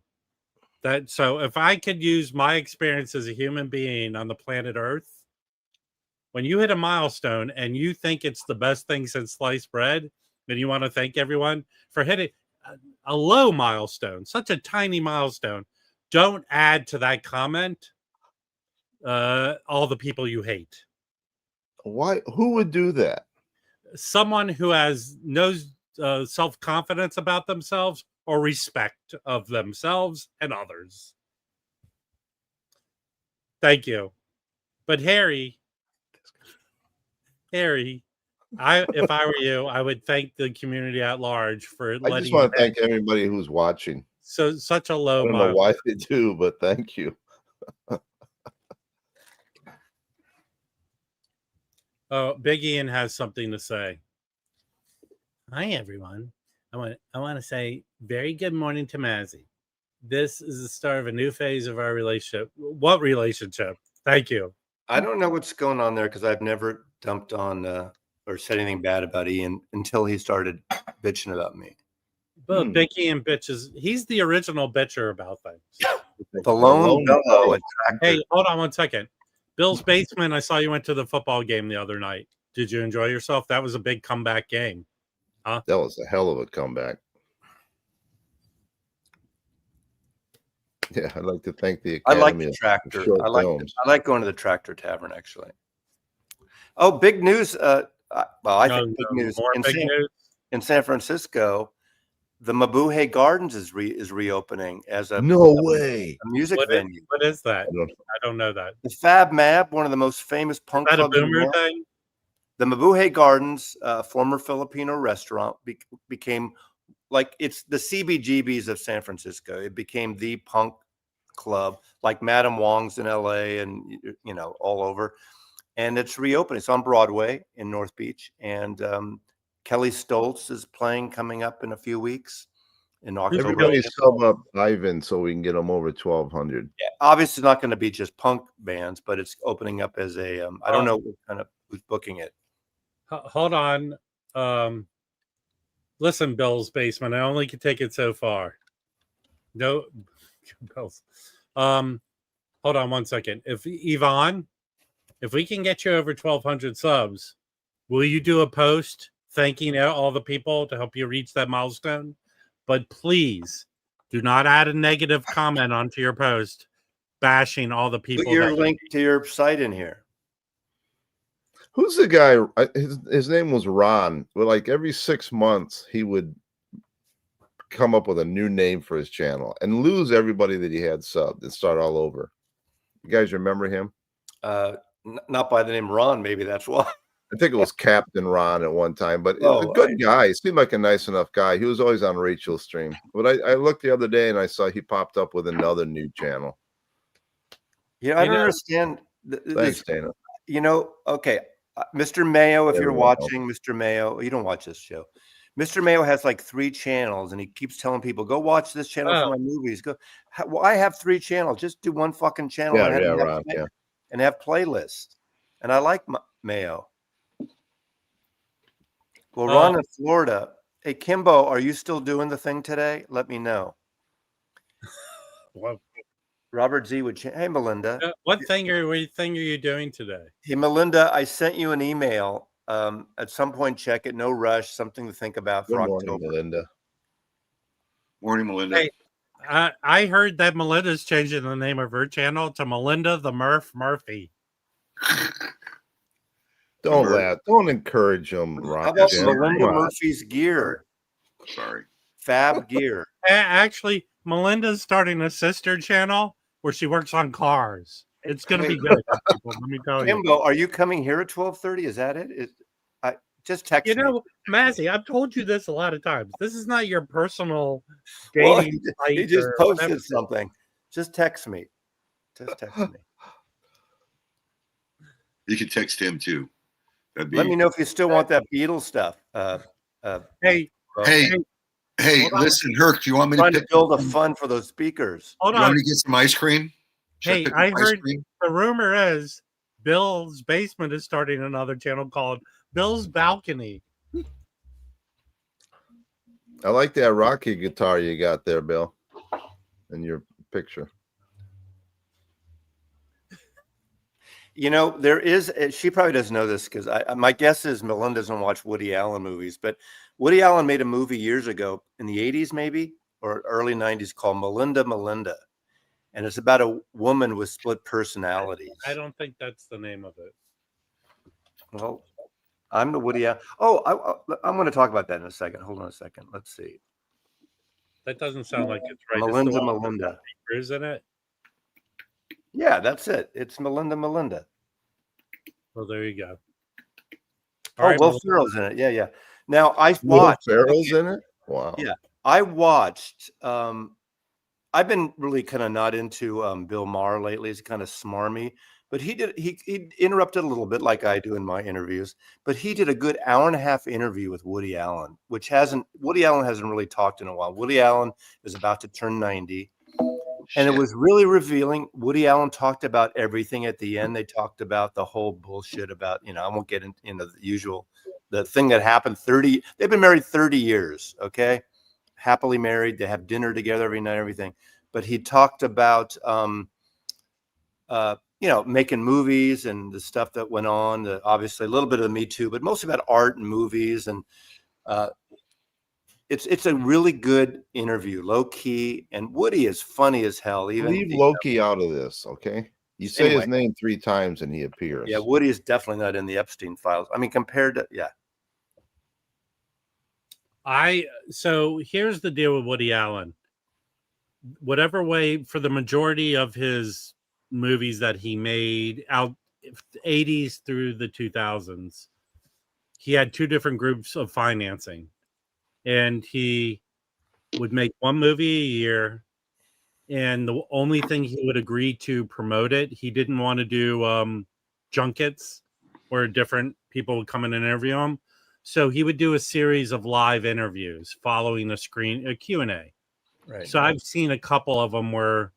So if I could use my experience as a human being on the planet Earth, when you hit a milestone and you think it's the best thing since sliced bread, and you want to thank everyone for hitting a low milestone, such a tiny milestone, don't add to that comment all the people you hate. Why? Who would do that? Someone who has no self-confidence about themselves or respect of themselves and others. Thank you. But Harry, if I were you, I would thank the community at large for letting. I just want to thank everybody who's watching. So such a low. I don't know why they do, but thank you. Oh, Big Ian has something to say. Hi, everyone. I want to say very good morning to Mazzy. This is the start of a new phase of our relationship. What relationship? Thank you. I don't know what's going on there because I've never dumped on or said anything bad about Ian until he started bitching about me. But Big Ian bitches. He's the original bitcher about things. The lone bellow. Hey, hold on 1 second. Bill's Basement, I saw you went to the football game the other night. Did you enjoy yourself? That was a big comeback game. Huh? That was a hell of a comeback. Yeah, I'd like to thank the Academy. I like the Tractor. I like going to the Tractor Tavern, actually. Oh, big news. I think big news. In San Francisco, the Mabuhay Gardens is reopening as a way music venue. What is that? I don't know that. The Fab Mab, one of the most famous punk clubs. Is that a boomer thing? The Mabuhay Gardens, former Filipino restaurant, became like it's the CBGBs of San Francisco. It became the punk club, like Madame Wong's in LA and all over. And it's reopening. It's on Broadway in North Beach, and Kelly Stoltz is playing coming up in a few weeks in October. Everybody sub up Ivan so we can get them over 1,200. Yeah, obviously not going to be just punk bands, but it's opening up as a I don't know what kind of who's booking it. Hold on. Listen, Bill's Basement. I only can take it so far. No, Bill's. Hold on 1 second. If Yvonne, if we can get you over 1,200 subs, will you do a post thanking all the people to help you reach that milestone? But please do not add a negative comment onto your post bashing all the people. Put your link to your site in here. Who's the guy? His name was Ron. But like every 6 months, he would come up with a new name for his channel and lose everybody that he had subbed and start all over. You guys remember him? Not by the name Ron. Maybe that's why. I think it was Captain Ron at one time, but a good guy. He seemed like a nice enough guy. He was always on Rachel's stream. But I looked the other day and I saw he popped up with another new channel. Yeah, I don't understand. Thanks, Dana. Okay. Mr. Mayo, if you're watching, Mr. Mayo, you don't watch this show. Mr. Mayo has like 3 channels, and he keeps telling people, "Go watch this channel for my movies." Well, I have 3 channels. Just do one fucking channel and have playlists. And I like Mayo. Well, Ron in Florida. Hey, Kimbo, are you still doing the thing today? Let me know. Well, Robert Z would hey, Melinda. What thing are you doing today? Hey, Melinda, I sent you an email. At some point, check it. No rush. Something to think about for October. Melinda. Morning, Melinda. Hey, I heard that Melinda's changing the name of her channel to Melinda the Murph Murphy. Don't laugh. Don't encourage him, Ron. How about Melinda Murphy's Gear? Sorry. Fab Gear. Actually, Melinda's starting a sister channel where she works on cars. It's going to be good, people. Let me tell you. Kimbo, are you coming here at 12:30? Is that it? Just text me. Mazzy, I've told you this a lot of times. This is not your personal Well, dating he site just or posted whatever. something. Just text me. Just text me. You can text him too. Let me know if you still want that Beatles stuff. Hey, listen, Herc, do you want me to build a fund for those speakers? You want me to get some ice cream? Hey, I heard the rumor is Bill's Basement is starting another channel called Bill's Balcony. I like that Rocky guitar you got there, Bill, in your picture. You know, there is, she probably doesn't know this because my guess is Melinda doesn't watch Woody Allen movies, but Woody Allen made a movie years ago in the 80s, maybe, or early 90s called Melinda. And it's about a woman with split personalities. I don't think that's the name of it. Well, I'm the Woody Allen. Oh, I'm going to talk about that in a second. Hold on a second. Let's see. That doesn't sound like it's right. Melinda. Isn't it? Yeah, that's it. It's Melinda. Well, there you go. All right, Will Ferrell's in it. Yeah. Now I watched. Will Ferrell's in it? Wow. Yeah, I watched. I've been really kind of not into Bill Maher lately. He's kind of smarmy, but he interrupted a little bit like I do in my interviews. But he did a good hour-and-a-half interview with Woody Allen, Woody Allen hasn't really talked in a while. Woody Allen is about to turn 90. And it was really revealing. Woody Allen talked about everything at the end. They talked about the whole bullshit about, I won't get into the usual, the thing that happened 30, they've been married 30 years. Okay. Happily married. They have dinner together every night, everything. But he talked about, making movies and the stuff that went on, obviously a little bit of Me Too, but mostly about art and movies. And, it's a really good interview, low key, and Woody is funny as hell. Even leave Loki out of this, okay? You say his name 3 times and he appears. Yeah, Woody is definitely not in the Epstein files. I mean, compared to So here's the deal with Woody Allen. Whatever way, for the majority of his movies that he made out 80s through the 2000s, he had 2 different groups of financing. And he would make 1 movie a year, and the only thing he would agree to promote it, he didn't want to do junkets where different people would come in and interview him. So he would do a series of live interviews following a Q&A. Right. So I've seen a couple of them where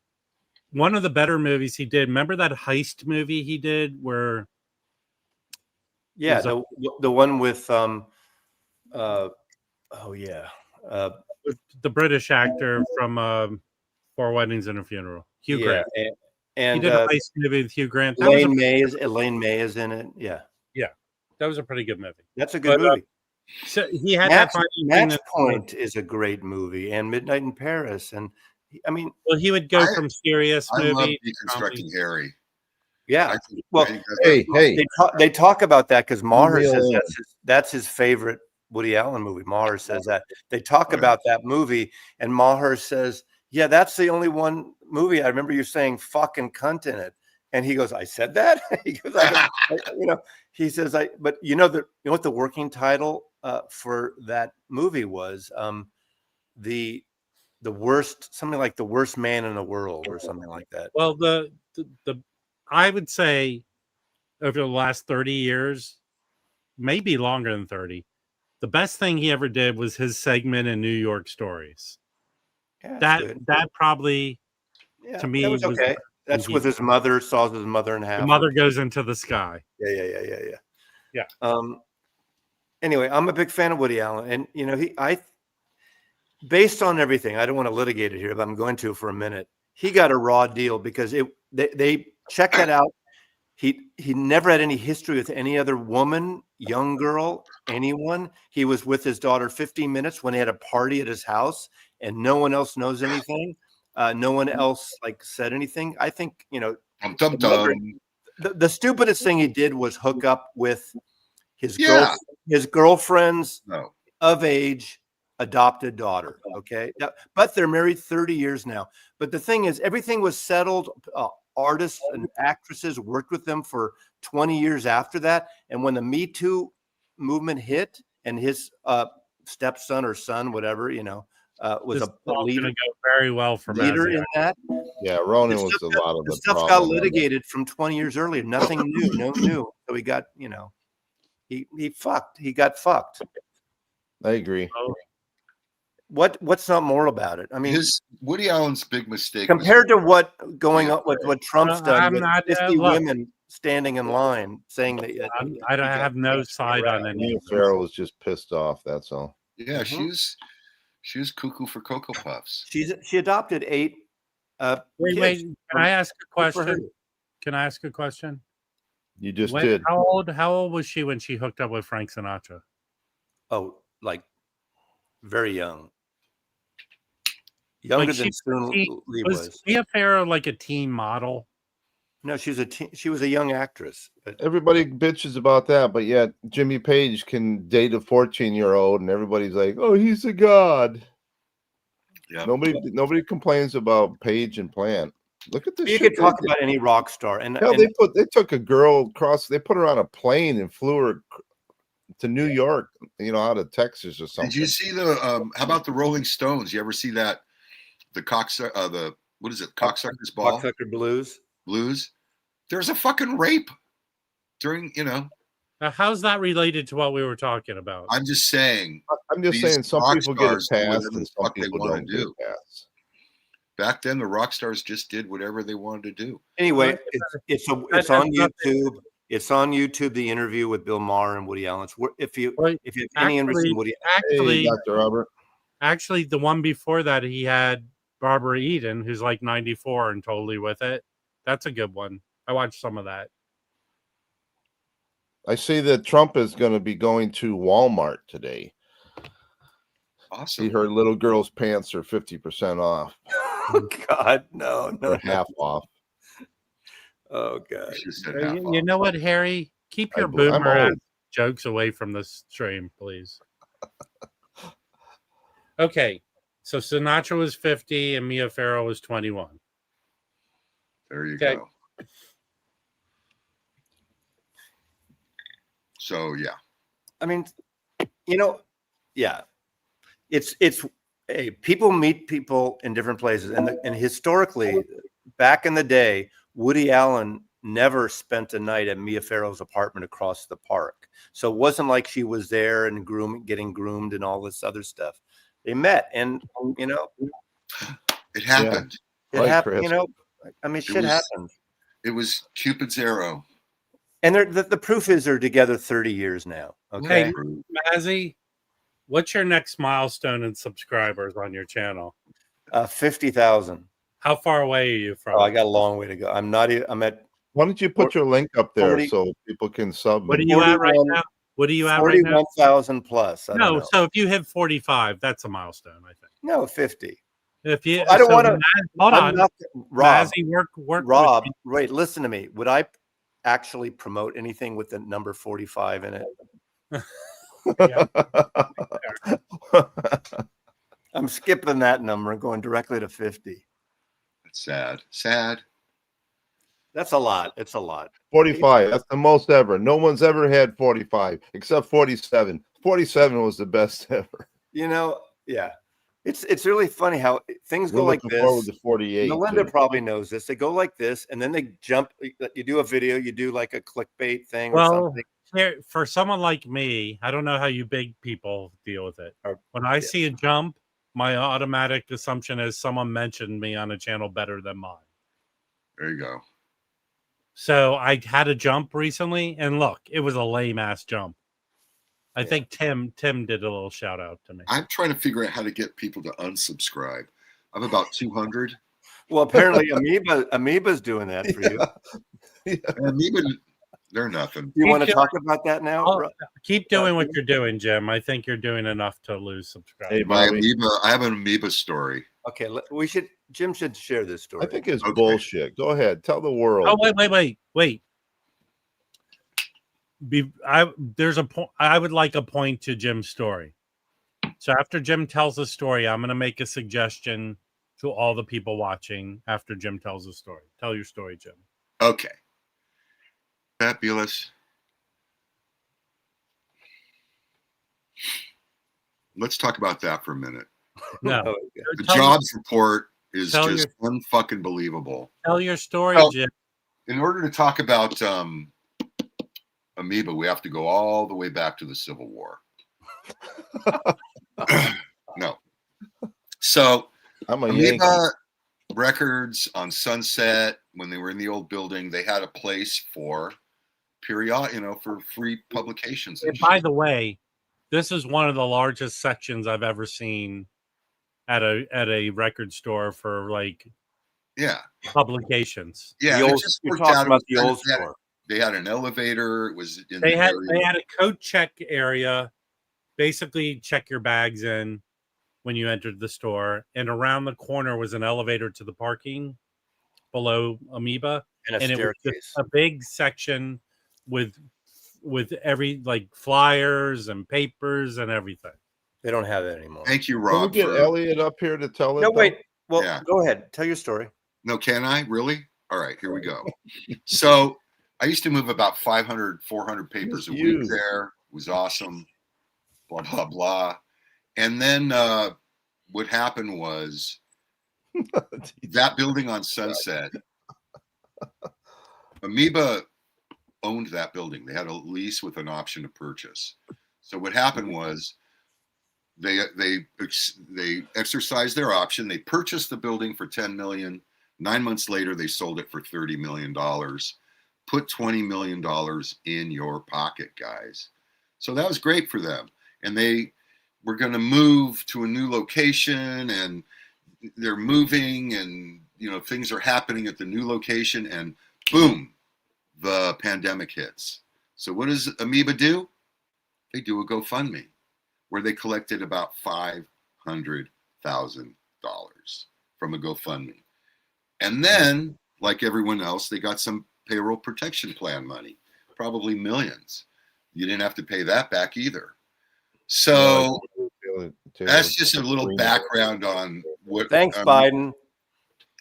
one of the better movies he did, remember that heist movie he did where? Yeah, the one with the British actor from 4 Weddings and a Funeral, Hugh Grant. And he did a nice movie with Hugh Grant. Elaine May is in it. Yeah, that was a pretty good movie. That's a good movie. So he had Match Point is a great movie, and Midnight in Paris, and I mean, well, he would go from serious movie to Deconstructing Harry. Yeah, well, they talk about that because Maher says that's his favorite Woody Allen movie. Maher says that they talk about that movie, and Maher says, "Yeah, that's the only one movie I remember you saying fuck and cunt in it." And he goes, "I said that." He goes, he says, but you know what the working title for that movie was? The worst, something like The Worst Man in the World or something like that. Well, the I would say over the last 30 years, maybe longer than 30, the best thing he ever did was his segment in New York Stories. Yeah, that probably, to me, was okay. That's with his mother, saws his mother in half. The mother goes into the sky. Yeah. Anyway, I'm a big fan of Woody Allen, and based on everything, I don't want to litigate it here, but I'm going to for a minute. He got a raw deal because they checked that out. He never had any history with any other woman, young girl, anyone. He was with his daughter 15 minutes when he had a party at his house, and no one else knows anything. No one else said anything. I think the stupidest thing he did was hook up with his girlfriend's of age adopted daughter. Okay, but they're married 30 years now. But the thing is, everything was settled. artists and actresses worked with them for 20 years after that. And when the Me Too movement hit, and his stepson or son, whatever, was This a leader. Going to go very well for leader in that. Yeah, Ronan was a lot of the the stuff got litigated from 20 years earlier. Nothing new, no new. So he got, he fucked. He got fucked. I agree. What's not moral about it? I mean, Woody Allen's big mistake compared to what going on with what Trump's done, with 50 look, women standing in line saying that I don't have no side on any. Mia Farrow was just pissed off. That's all. Yeah, she was cuckoo for Cocoa Puffs. She adopted 8. Wait. Can I ask a question? Can I ask a question? You just did. How old was she when she hooked up with Frank Sinatra? Oh, like very young. Younger than Spoon Lee was. Mia Farrow like a teen model? No, she was a young actress. But everybody bitches about that, but yet Jimmy Page can date a 14-year-old, and everybody's like, "Oh, he's a god." Yeah. Nobody complains about Page and Plant. Look at this. You could talk about any rock star, and they took a girl across. They put her on a plane and flew her to New York. Out of Texas or something. Did you see how about the Rolling Stones? You ever see that? What is it? Cocksucker's Ball. Cocksucker Blues. There's a fucking rape during, how's that related to what we were talking about? I'm just saying. Some people get a pass and some people don't get a pass. Back then, the rock stars just did whatever they wanted to do. Anyway, it's on YouTube. It's on YouTube. The interview with Bill Maher and Woody Allen. If you have any interest in Woody, hey, Dr. Robert. Actually, the one before that, he had Barbara Eden, who's like 94 and totally with it. That's a good one. I watched some of that. I see that Trump is going to be going to Walmart today. Awesome. See, her little girl's pants are 50% off. Oh God, no. Or half off. Oh God. You know what, Harry? Keep your boomer jokes away from the stream, please. Okay, so Sinatra was 50 and Mia Farrow was 21. There you go. So yeah, I mean, yeah, it's hey, people meet people in different places, and historically, back in the day, Woody Allen never spent a night at Mia Farrow's apartment across the park, so it wasn't like she was there and getting groomed and all this other stuff. They met, and it happened. Yeah. It happened. I mean, shit happens. It was Cupid's arrow. And the proof is they're together 30 years now. Okay. Hey, Mazzy, what's your next milestone in subscribers on your channel? 50,000. How far away are you from? Oh, I got a long way to go. I'm at. Why don't you put your link up there so people can sub? What are you at right now? What are you at right now? 41,000 plus. No, so if you hit 45, that's a milestone, I think. No, 50. If you, I don't want to. Hold on, Rob. Mazzy, work. Rob, wait, listen to me. Would I actually promote anything with the number 45 in it? I'm skipping that number and going directly to 50. That's sad. That's a lot. It's a lot. 45. That's the most ever. No one's ever had 45 except 47. 47 was the best ever. Yeah. It's really funny how things go like this. Forward to 48. Melinda probably knows this. They go like this, and then they jump. You do a video. You do like a clickbait thing. Or something. For someone like me, I don't know how you big people deal with it. When I see a jump, my automatic assumption is someone mentioned me on a channel better than mine. There you go. So I had a jump recently, and look, it was a lame ass jump. I think Tim did a little shout out to me. I'm trying to figure out how to get people to unsubscribe. I'm about 200. Well, apparently Amoeba's doing that for you. Amoeba, they're nothing. You want to talk about that now? Keep doing what you're doing, Jim. I think you're doing enough to lose subscribers. Hey, I have an Amoeba story. Okay, Jim should share this story. I think it's bullshit. Go ahead, tell the world. Oh, wait. There's a point. I would like a point to Jim's story. So after Jim tells the story, I'm going to make a suggestion to all the people watching after Jim tells a story. Tell your story, Jim. Okay. Fabulous. Let's talk about that for a minute. No. The jobs report is just unfucking believable. Tell your story, Jim. In order to talk about Amoeba, we have to go all the way back to the Civil War. No. So Amoeba Records on Sunset, when they were in the old building, they had a place for for free publications. And by the way, this is one of the largest sections I've ever seen at a record store for publications. Yeah, you're talking about the old store. They had an elevator. It was in they had a coat check area. Basically, check your bags in when you entered the store, and around the corner was an elevator to the parking below Amoeba, and it was a big section with every flyers and papers and everything. They don't have it anymore. Thank you, Rob. Can we get Elliot up here to tell it? No, wait. Well, Go ahead. Tell your story. No, can I? Really? All right, here we go. So I used to move about 500, 400 papers a week there. It was awesome. Blah, blah, blah. And then what happened was that building on Sunset, Amoeba owned that building. They had a lease with an option to purchase. So what happened was they exercised their option. They purchased the building for $10 million. 9 months later, they sold it for $30 million. Put $20 million in your pocket, guys. So that was great for them. And they were going to move to a new location, and they're moving, and things are happening at the new location, and boom, the pandemic hits. So what does Amoeba do? They do a GoFundMe where they collected about $500,000 from a GoFundMe. And then, like everyone else, they got some payroll protection plan money, probably millions. You didn't have to pay that back either. So that's just a little background on what. Thanks, Biden.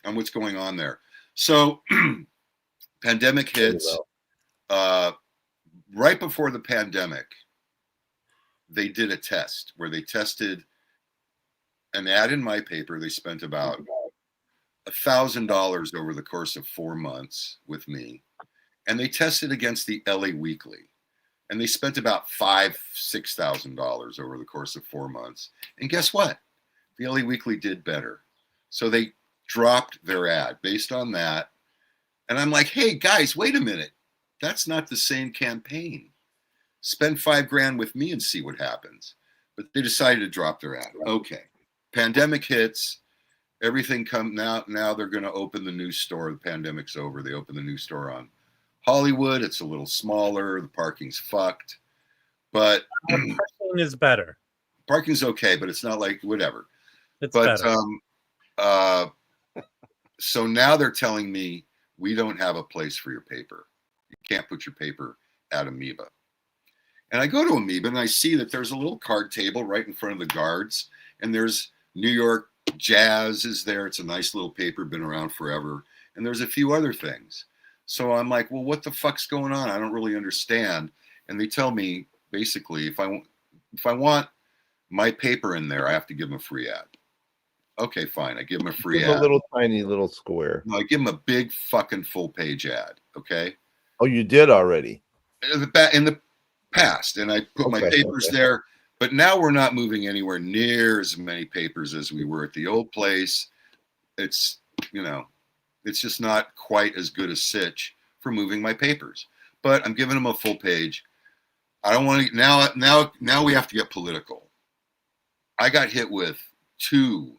On what's going on there. So pandemic hits. Right before the pandemic, they did a test where they tested an ad in my paper. They spent about $1,000 over the course of 4 months with me. And they tested against the LA Weekly. And they spent about $6,000 over the course of 4 months. And guess what? The LA Weekly did better. So they dropped their ad based on that. And I'm like, hey, guys, wait a minute. That's not the same campaign. Spend $5,000 with me and see what happens. But they decided to drop their ad. Okay. Pandemic hits. Everything now they're going to open the new store. The pandemic's over. They open the new store on Hollywood. It's a little smaller. The parking's fucked. But parking is better. Parking's okay, but it's not like whatever. It's better. So now they're telling me we don't have a place for your paper. You can't put your paper at Amoeba. And I go to Amoeba and I see that there's a little card table right in front of the guards. And there's New York Jazz is there. It's a nice little paper, been around forever. And there's a few other things. So I'm like, well, what the fuck's going on? I don't really understand. And they tell me basically if I want my paper in there, I have to give them a free ad. Okay, fine. I give them a free ad. A little tiny little square. No, I give them a big fucking full page ad. Okay. Oh, you did already? In the past. And I put my papers there. But now we're not moving anywhere near as many papers as we were at the old place. It's, it's just not quite as good a sitch for moving my papers. But I'm giving them a full page. I don't want to now we have to get political. I got hit with 2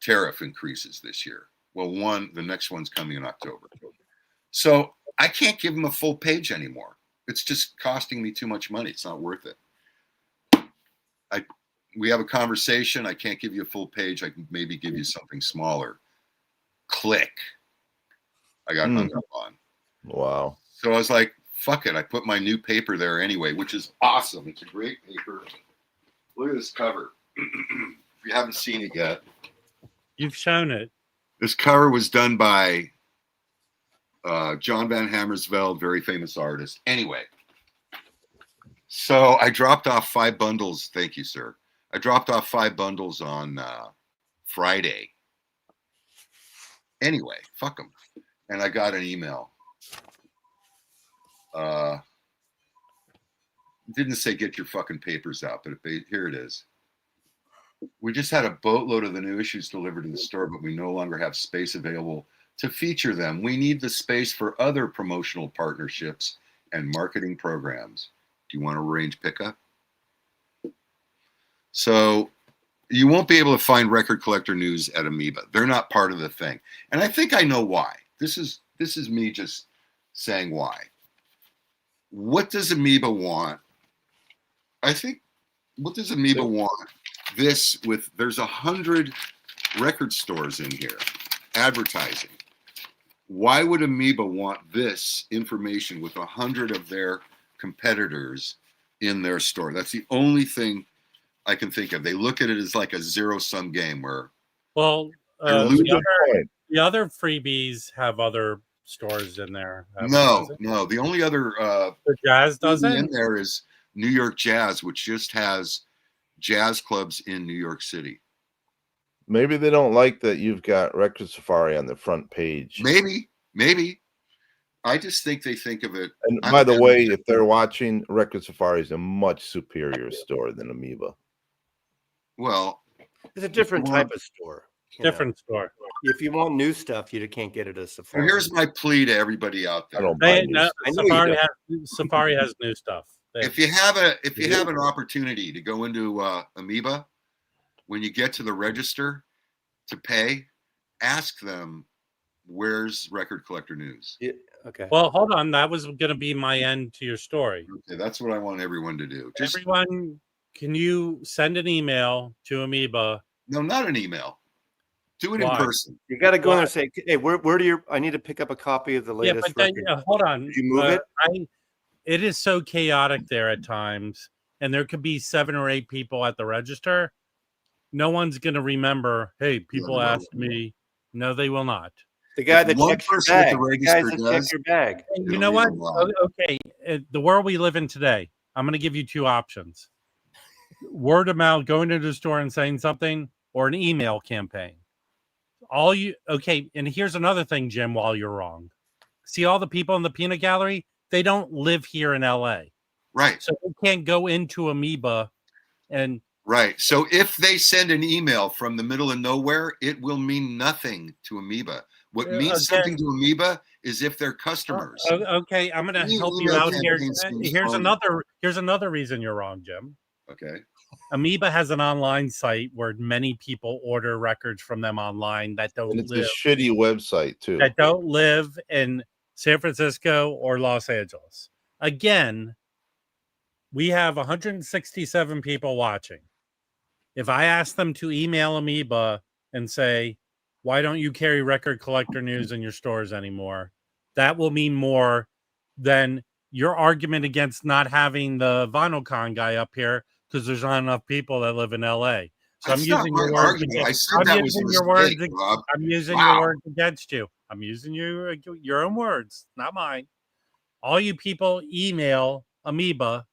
tariff increases this year. Well, the next one's coming in October. So I can't give them a full page anymore. It's just costing me too much money. It's not worth it. We have a conversation. I can't give you a full page. I can maybe give you something smaller. Click. I got hung up on. Wow. So I was like, fuck it. I put my new paper there anyway, which is awesome. It's a great paper. Look at this cover. If you haven't seen it yet, You've shown it. This cover was done by John Van Hammersveld, very famous artist. Anyway, so I dropped off 5 bundles. Thank you, sir. I dropped off 5 bundles on Friday. Anyway, fuck them. And I got an email. Didn't say get your fucking papers out, but here it is. We just had a boatload of the new issues delivered to the store, but we no longer have space available to feature them. We need the space for other promotional partnerships and marketing programs. Do you want to arrange pickup? So you won't be able to find record collector news at Amoeba. They're not part of the thing. And I think I know why. This is me just saying why. What does Amoeba want? I think, what does Amoeba want? There's 100 record stores in here advertising. Why would Amoeba want this information with 100 of their competitors in their store? That's the only thing I can think of. They look at it as like a zero-sum game where, well, the other freebies have other stores in there. No. The only other the Jazz doesn't in there is New York Jazz, which just has jazz clubs in New York City. Maybe they don't like that you've got Record Safari on the front page. Maybe. I just think they think of it. And by the way, if they're watching, Record Safari is a much superior store than Amoeba. Well, it's a different type of store. Different store. If you want new stuff, you can't get it at Safari. Well, here's my plea to everybody out there. Safari has new stuff. If you have an opportunity to go into Amoeba, when you get to the register to pay, ask them, where's record collector news? Yeah, okay. Well, hold on. That was going to be my end to your story. Okay, that's what I want everyone to do. Everyone, can you send an email to Amoeba? No, not an email. Do it in person. You got to go in there and say, hey, where do you? I need to pick up a copy of the latest. Yeah, but hold on. Did you move it? It is so chaotic there at times, and there could be 7 or 8 people at the register. No one's going to remember, hey, people asked me. No, they will not. The guy that checks your bag. The guys that check your bag. You know what? Okay, the world we live in today, I'm going to give you 2 options. Word of mouth, going to the store and saying something, or an email campaign. Okay, and here's another thing, Jim, while you're wrong. See all the people in the peanut gallery? They don't live here in LA. Right. So they can't go into Amoeba and... Right. So if they send an email from the middle of nowhere, it will mean nothing to Amoeba. What means something to Amoeba is if they're customers. Okay, I'm going to help you out here. Here's another reason you're wrong, Jim. Okay. Amoeba has an online site where many people order records from them online that don't live. It's a shitty website too. That don't live in San Francisco or Los Angeles. Again, we have 167 people watching. If I ask them to email Amoeba and say, why don't you carry record collector news in your stores anymore? That will mean more than your argument against not having the VinylCon guy up here because there's not enough people that live in LA. So I'm using your words against you. I'm using your own words, not mine. All you people email Amoeba.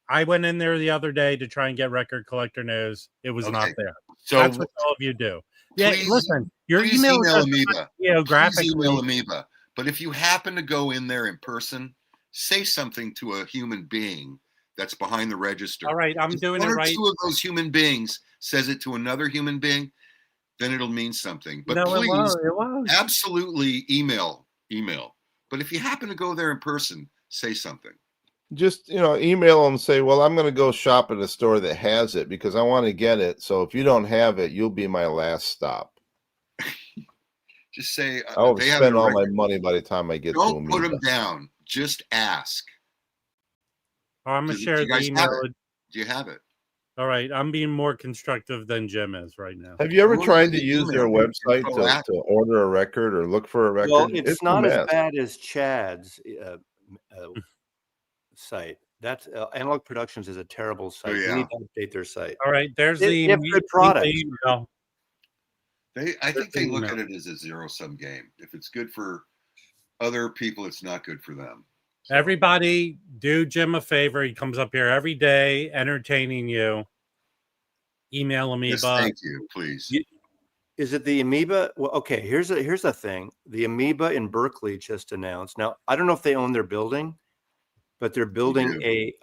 I went in there the other day to try and get record collector news. It was not there. So that's what all of you do. Please, listen, your email Amoeba. Please email Amoeba. But if you happen to go in there in person, say something to a human being that's behind the register. All right, I'm doing it right. One or 2 of those human beings says it to another human being, then it'll mean something. But please, it won't. Absolutely email. But if you happen to go there in person, say something. Just, email them and say, well, I'm going to go shop at a store that has it because I want to get it. So if you don't have it, you'll be my last stop. Just say, I'll spend all my money by the time I get to Don't Amoeba. put them down. Just ask. I'm going to share the email. Do you have it? All right. I'm being more constructive than Jim is right now. Have you ever tried to use their website to order a record or look for a record? Well, it's not as bad as Chad's site. That's Analog Productions is a terrible site. Oh, yeah. They need to update their site. All right. There's they have good products. I think they look at it as a zero-sum game. If it's good for other people, it's not good for them. So. Everybody, do Jim a favor. He comes up here every day, entertaining you. Email Amoeba. Yes, thank you, please. Is it the Amoeba? Well, okay. Here's the thing. The Amoeba in Berkeley just announced. Now, I don't know if they own their building, but they're building a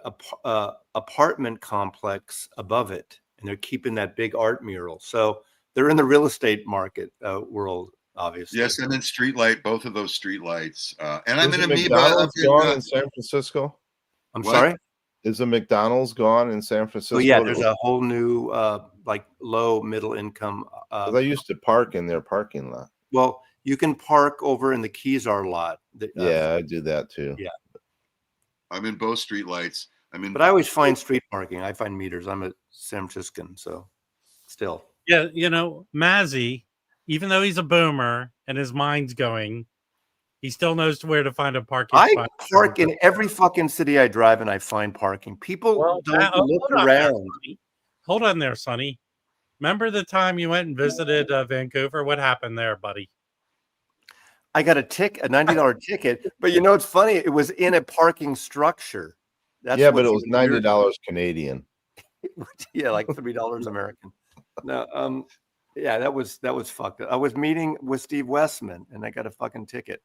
apartment complex above it, and they're keeping that big art mural. So they're in the real estate market world, obviously. Yes, and then streetlight, both of those streetlights. And I'm Is in the Amoeba. McDonald's gone in San Francisco? I'm sorry? Is the McDonald's gone in San Francisco? Oh, yeah, there's a whole new like low middle income. I used to park in their parking lot. Well, you can park over in the Kezar lot. Yeah, I do that too. Yeah. I'm in both streetlights. But I always find street parking. I find meters. I'm a San Franciscan, so still. Yeah, you know, Mazzy, even though he's a boomer and his mind's going, he still knows where to find a parking spot. I park in every fucking city I drive, and I find parking. People don't look around. Hold on there, Sonny. Remember the time you went and visited Vancouver? What happened there, buddy? I got a $90 ticket, but you know it's funny. It was in a parking structure. But it was $90 Canadian. Yeah, like $3 American. No, yeah, that was fucked up. I was meeting with Steve Westman, and I got a fucking ticket.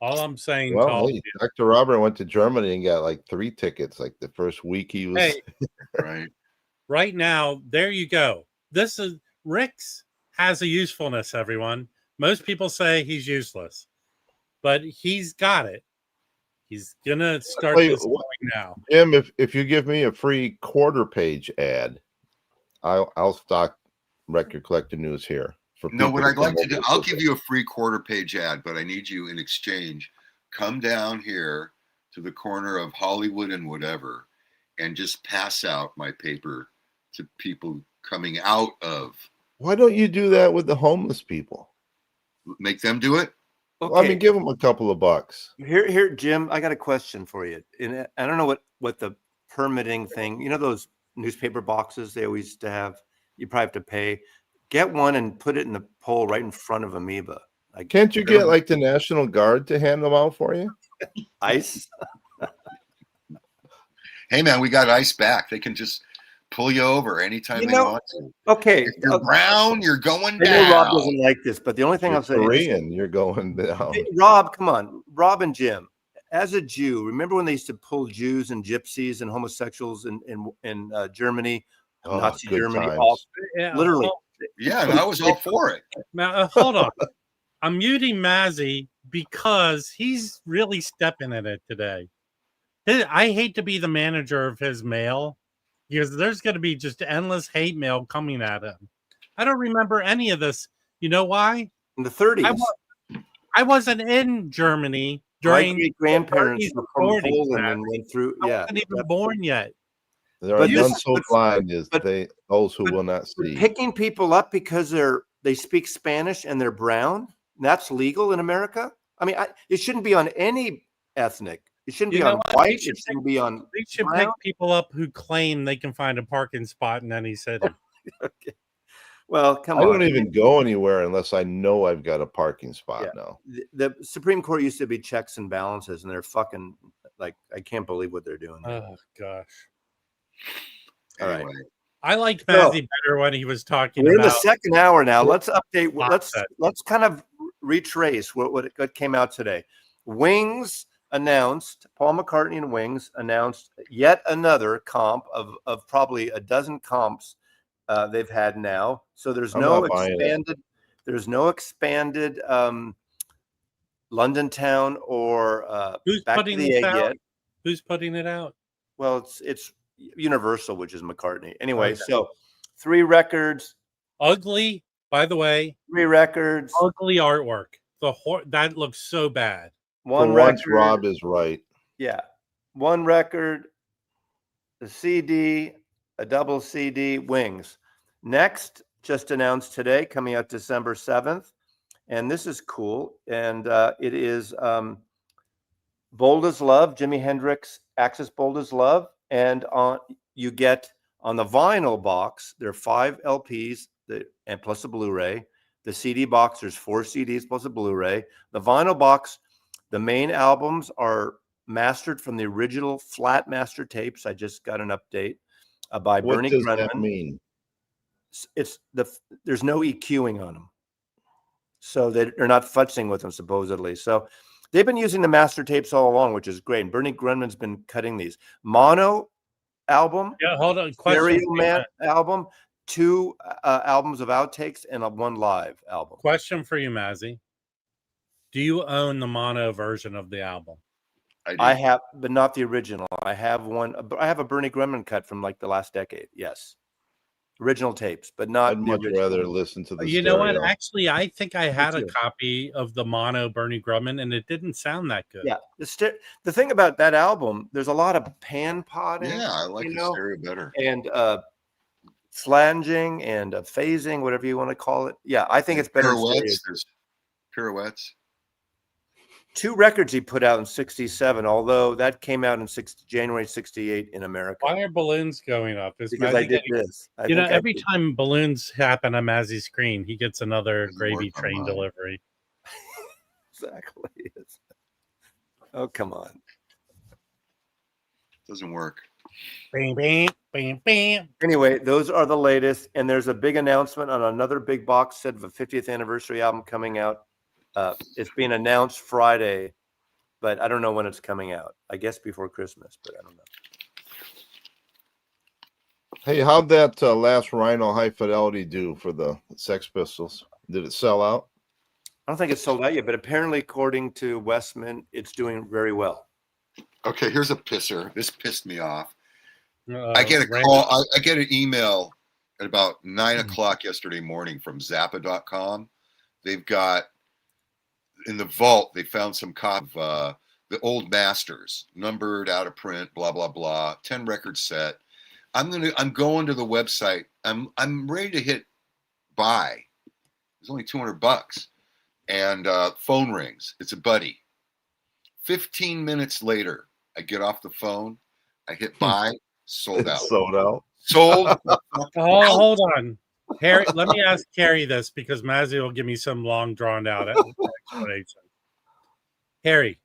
All I'm saying, well, hey, Dr. Robert went to Germany and got like 3 tickets, like the first week he was. Hey, right now, there you go. This is Rick's has a usefulness. Everyone, most people say he's useless, but he's got it. He's gonna start this going now. Jim, if you give me a free quarter-page ad, I'll stock Record Collector News here. No, what I'd like to do, I'll give you a free quarter-page ad, but I need you in exchange. Come down here to the corner of Hollywood and whatever, and just pass out my paper to people coming out of. Why don't you do that with the homeless people? Make them do it? Okay. Well, I mean, give them a couple of bucks. Here, Jim, I got a question for you. And I don't know what the permitting thing, you know, those newspaper boxes they always used to have, you probably have to pay. Get one and put it in the pole right in front of Amoeba. Can't you get like the National Guard to hand them out for you? ICE? Hey, man, we got ICE back. They can just pull you over anytime they want to. Okay. If you're brown, you're going down. I know Rob doesn't like this, but the only thing I'll say Korean, you're going down. Hey, Rob, come on. Rob and Jim, as a Jew, remember when they used to pull Jews and gypsies and homosexuals in Germany, Nazi Germany? Literally. Yeah, and I was all for it. Now, hold on. I'm muting Mazzy because he's really stepping in it today. I hate to be the manager of his mail because there's going to be just endless hate mail coming at him. I don't remember any of this. You know why? In the 30s. I wasn't in Germany during my grandparents were from Poland and went through. I wasn't even born yet. There are none so blind as those who will not see. Picking people up because they speak Spanish and they're brown, that's legal in America? I mean, it shouldn't be on any ethnic. It shouldn't be on white. It shouldn't be on They should pick people up who claim they can find a parking spot in any city. Okay. Well, come on. I don't even go anywhere unless I know I've got a parking spot now. The Supreme Court used to be checks and balances, and they're fucking like, I can't believe what they're doing. Oh, gosh. All right. I liked Mazzy better when he was talking We're about. in the second hour now. Let's update. Let's kind of retrace what came out today. Wings announced, Paul McCartney and Wings announced yet another comp of probably a dozen comps they've had now. So there's no expanded London Town or Who's Back putting to the it Egg out? yet. Who's putting it out? Well, it's Universal, which is McCartney. Anyway, so 3 records. Ugly, by the way. 3 records. Ugly artwork. That looks so bad. One record. Once Rob is right. Yeah. 1 record, a CD, a double CD, Wings. Next, just announced today, coming out December 7th. And this is cool. And it is Bold as Love, Jimi Hendrix, Axis Bold as Love. And you get on the vinyl box, there are 5 LPs, and plus a Blu-ray. The CD box, there's 4 CDs plus a Blu-ray. The vinyl box, the main albums are mastered from the original flat master tapes. I just got an update by Bernie Grundman. What does that mean? There's no EQing on them, so they're not futzing with them supposedly. So they've been using the master tapes all along, which is great. And Bernie Grundman's been cutting these mono album. Yeah, hold on. Stereo man album, 2 albums of outtakes, and 1 live album. Question for you, Mazzy. Do you own the mono version of the album? I have, but not the original. I have a Bernie Grundman cut from like the last decade. Yes. Original tapes, but not. I'd much rather listen to the You know what? Actually, I think I had a copy of the mono Bernie Grundman, and it didn't sound that good. Yeah. The thing about that album, there's a lot of pan potting. Yeah, I like the stereo better. And flanging and phasing, whatever you want to call it. Yeah, I think it's better. Pirouettes. 2 records he put out in '67, although that came out in January '68 in America. Why are balloons going up? Because I did this. Every time balloons happen on Mazzy's screen, he gets another gravy train delivery. Exactly. Oh, come on. Doesn't work. Bam, bam, bam, bam. Anyway, those are the latest, and there's a big announcement on another big box set of a 50th anniversary album coming out. It's being announced Friday, but I don't know when it's coming out. I guess before Christmas, but I don't know. Hey, how'd that last Rhino High Fidelity do for the Sex Pistols? Did it sell out? I don't think it's sold out yet, but apparently, according to Westman, it's doing very well. Okay, here's a pisser. This pissed me off. I get a call. I get an email at about 9 o'clock yesterday morning from Zappa.com. They've got in the vault. They found some copy of the old masters, numbered, out of print, blah blah blah. 10 record set. I'm going to the website. I'm ready to hit buy. It's only $200, and phone rings. It's a buddy. 15 minutes later, I get off the phone. I hit buy. Sold out. Sold out. Sold. Hold on. Harry, let me ask Harry this because Mazzy will give me some long drawn out explanation. Harry,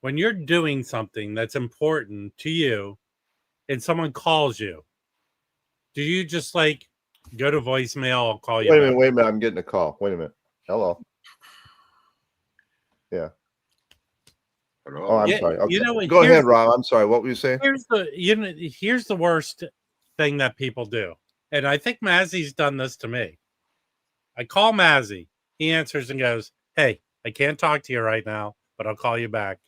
when you're doing something that's important to you and someone calls you, do you just like go to voicemail? I'll call you. Wait a minute. I'm getting a call. Wait a minute. Hello. Yeah. Oh, I'm sorry. Okay. Go ahead, Rob. I'm sorry. What were you saying? Here's the worst thing that people do. And I think Mazzy's done this to me. I call Mazzy. He answers and goes, "Hey, I can't talk to you right now, but I'll call you back."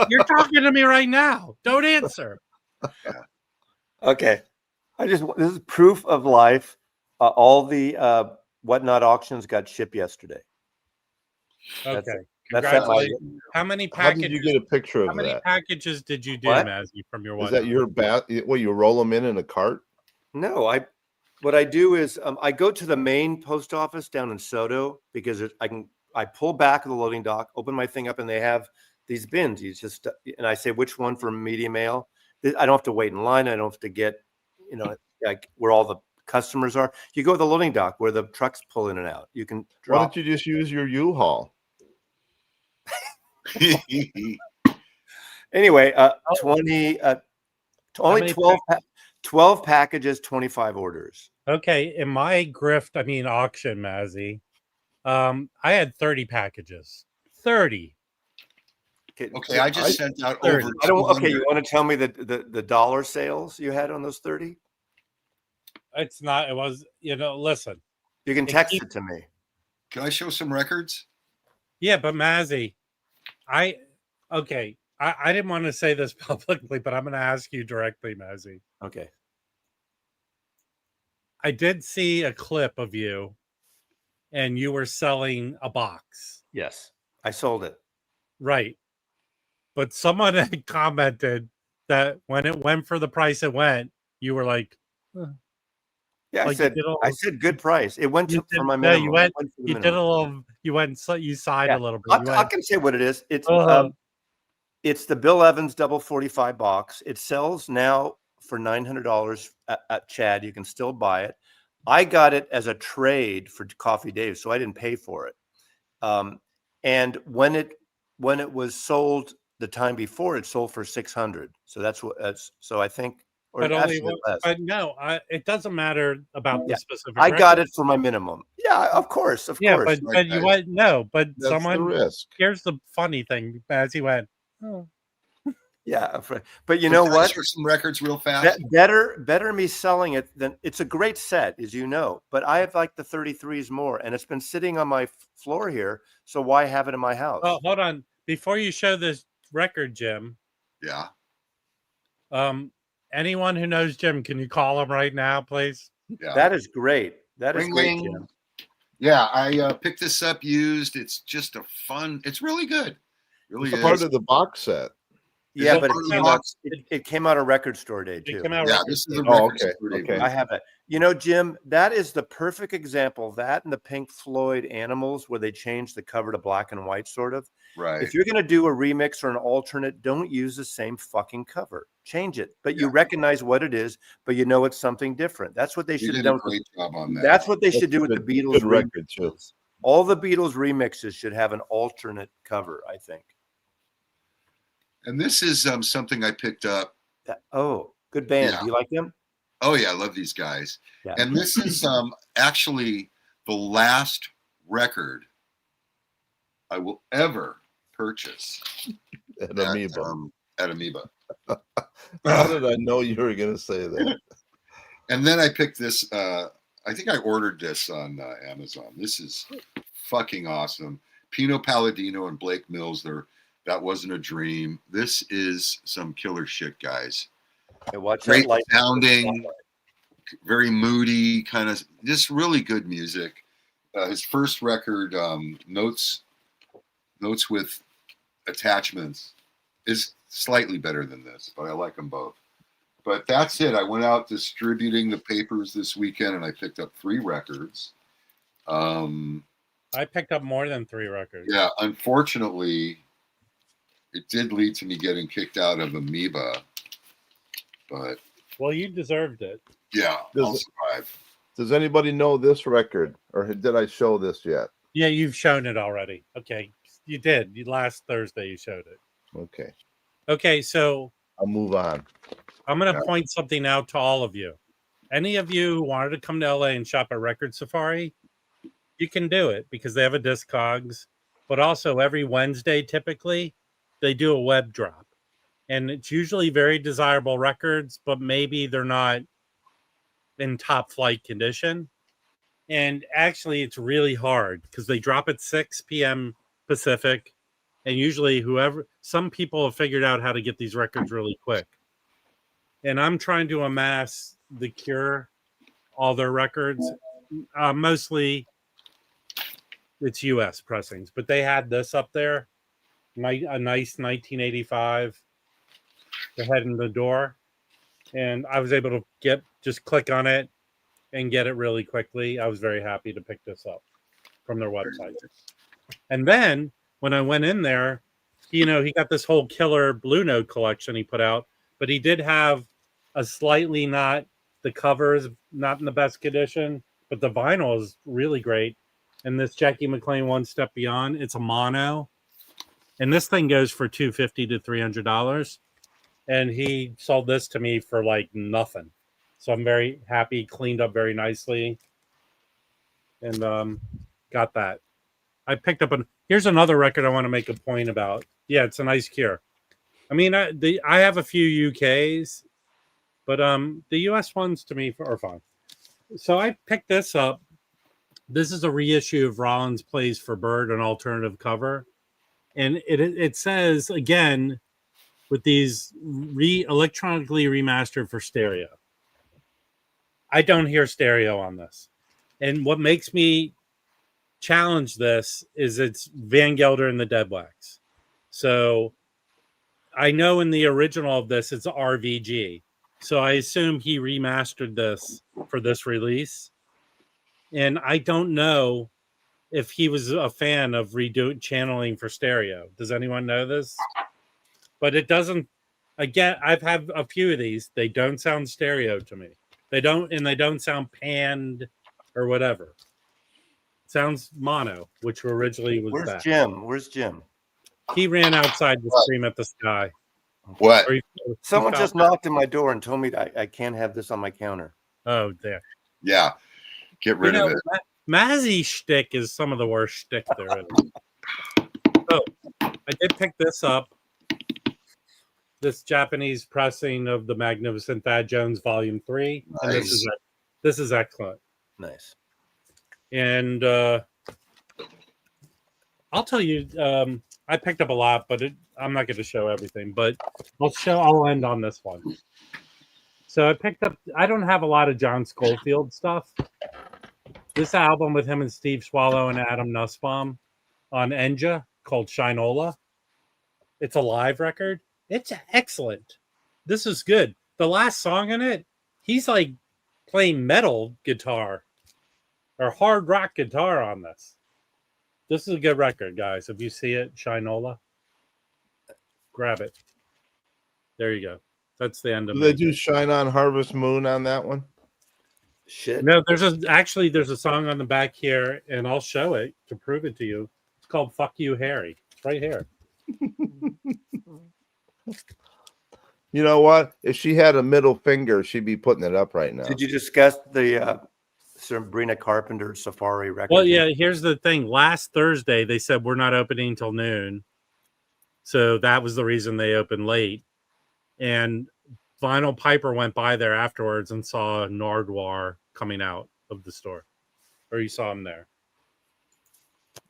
You're talking to me right now. Don't answer. Okay. This is proof of life. All the Whatnot auctions got shipped yesterday. Okay. Congratulations. How many packages? How did you get a picture of that? How many packages did you do, Mazzy, from your Whatnot? Is that your Well, you roll them in a cart? No, what I do is I go to the main post office down in Soto because I pull back of the loading dock, open my thing up, and they have these bins. And I say which one for media mail. I don't have to wait in line. I don't have to get, like where all the customers are. You go to the loading dock where the trucks pull in and out. You can drop. Why don't you just use your U-Haul? Anyway, only 12 packages, 25 orders. Okay, in my auction, Mazzy, I had 30 packages. 30. Okay, I just sent out 30. over. Okay, you want to tell me the dollar sales you had on those 30? It's not. It was. Listen. You can text it to me. Can I show some records? Yeah, but Mazzy, I didn't want to say this publicly, but I'm going to ask you directly, Mazzy. Okay. I did see a clip of you, and you were selling a box. Yes, I sold it. Right. But someone had commented that when it went for the price it went, you were like, yeah, like I said good price. It went for my minimum. You sighed a little bit. I can say what it is. It's the Bill Evans double 45 box. It sells now for $900 at Chad. You can still buy it. I got it as a trade for Coffee Dave, so I didn't pay for it. And when it was sold the time before, it sold for $600. So so I think, or But only actually less. but no, it doesn't matter about the specific. I got it for my minimum. Yeah, of course, of course. But you went no, but That's someone. the risk. Here's the funny thing, as he went. Oh. Yeah, but you know what? For some records, real fast. Better me selling it than it's a great set, as you know. But I have like the 33s more, and it's been sitting on my floor here. So why have it in my house? Oh, hold on! Before you show this record, Jim. Yeah. Anyone who knows Jim, can you call him right now, please? Yeah. That is great. That is great, Jim. Yeah, I picked this up used. It's really good. Really it's part of the box set. Yeah, but it came out of Record Store Day too. This is a Record Store Day. Okay. I have it. You know, Jim, that is the perfect example. That and the Pink Floyd Animals, where they changed the cover to black and white, sort of. Right. If you're going to do a remix or an alternate, don't use the same fucking cover. Change it, but you recognize what it is, but you know it's something different. That's what they should have done. Great job on that. That's what they should do with the Beatles record too. All the Beatles remixes should have an alternate cover, I think. And this is something I picked up. Good band. Do you like them? Oh, yeah. I love these guys. Yeah. And this is actually the last record I will ever purchase at Amoeba. At Amoeba. How did I know you were going to say that? And then I picked this. I think I ordered this on Amazon. This is fucking awesome. Pino Palladino and Blake Mills. That wasn't a dream. This is some killer shit, guys. Hey, great sounding, very moody, kind of just really good music. His first record, Notes with Attachments, is slightly better than this, but I like them both. But that's it. I went out distributing the papers this weekend, and I picked up 3 records. I picked up more than 3 records. Yeah, unfortunately, it did lead to me getting kicked out of Amoeba, but you deserved it. Yeah, I'll survive. Does anybody know this record, or did I show this yet? Yeah, you've shown it already. Okay, you did. Last Thursday you showed it. Okay, so I'll move on. I'm going to point something out to all of you. Any of you who wanted to come to LA and shop at Record Safari, you can do it because they have a Discogs, but also every Wednesday typically they do a web drop, and it's usually very desirable records, but maybe they're not in top flight condition. And actually it's really hard because they drop at 6 p.m. Pacific, and usually some people have figured out how to get these records really quick. And I'm trying to amass The Cure, all their records. Mostly it's US pressings, but they had this up there. A nice 1985 to head in the door, and I was able to just click on it and get it really quickly. I was very happy to pick this up from their website. And then when I went in there, he got this whole killer Blue Note collection he put out, but he did have a slightly the cover is not in the best condition, but the vinyl is really great. And this Jackie McLean One Step Beyond, it's a mono. And this thing goes for $250 to $300. And he sold this to me for like nothing. So I'm very happy, cleaned up very nicely. And got that. I picked up here's another record I want to make a point about. Yeah, it's a nice Cure. I mean, I have a few UKs, but the US ones to me are fine. So I picked this up. This is a reissue of Rollins Plays for Bird, an alternative cover. And it says, again, with these electronically remastered for stereo. I don't hear stereo on this. And what makes me challenge this is it's Van Gelder and the Dead Wax. So I know in the original of this, it's RVG. So I assume he remastered this for this release. And I don't know if he was a fan of channeling for stereo. Does anyone know this? But it doesn't. Again, I've had a few of these. They don't sound stereo to me. They don't sound panned or whatever. Sounds mono, which originally was Where's that. Jim? Where's Jim? He ran outside to scream at the sky. What? Someone just knocked at my door and told me I can't have this on my counter. Oh, there. Yeah. Get rid of it. Mazzy shtick is some of the worst shtick there is. Oh, I did pick this up. This Japanese pressing of the Magnificent Thad Jones Volume 3. Nice. And this is excellent. Nice. And I'll tell you, I picked up a lot, but I'm not going to show everything. But I'll end on this one. So I picked up. I don't have a lot of John Scofield stuff. This album with him and Steve Swallow and Adam Nussbaum on Enja called Shinola. It's a live record. It's excellent. This is good. The last song in it, he's like playing metal guitar or hard rock guitar on this. This is a good record, guys. If you see it, Shinola, grab it. There you go. That's the end of it. Do they do Shine on Harvest Moon on that one? Shit. No, there's a song on the back here, and I'll show it to prove it to you. It's called Fuck You, Harry. It's right here. You know what? If she had a middle finger, she'd be putting it up right now. Did you discuss the Sabrina Carpenter Safari record? Well, yeah, here's the thing. Last Thursday, they said we're not opening until noon. So that was the reason they opened late. And Vinyl Piper went by there afterwards and saw Nardwuar coming out of the store. Or you saw him there.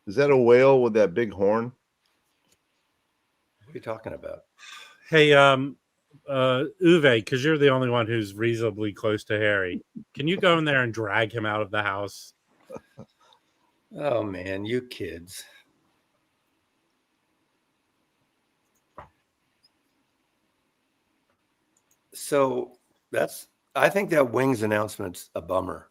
Is that a whale with that big horn? What are you talking about? Hey, Uwe, because you're the only one who's reasonably close to Harry. Can you go in there and drag him out of the house? Oh, man, you kids. So I think that Wings announcement's a bummer.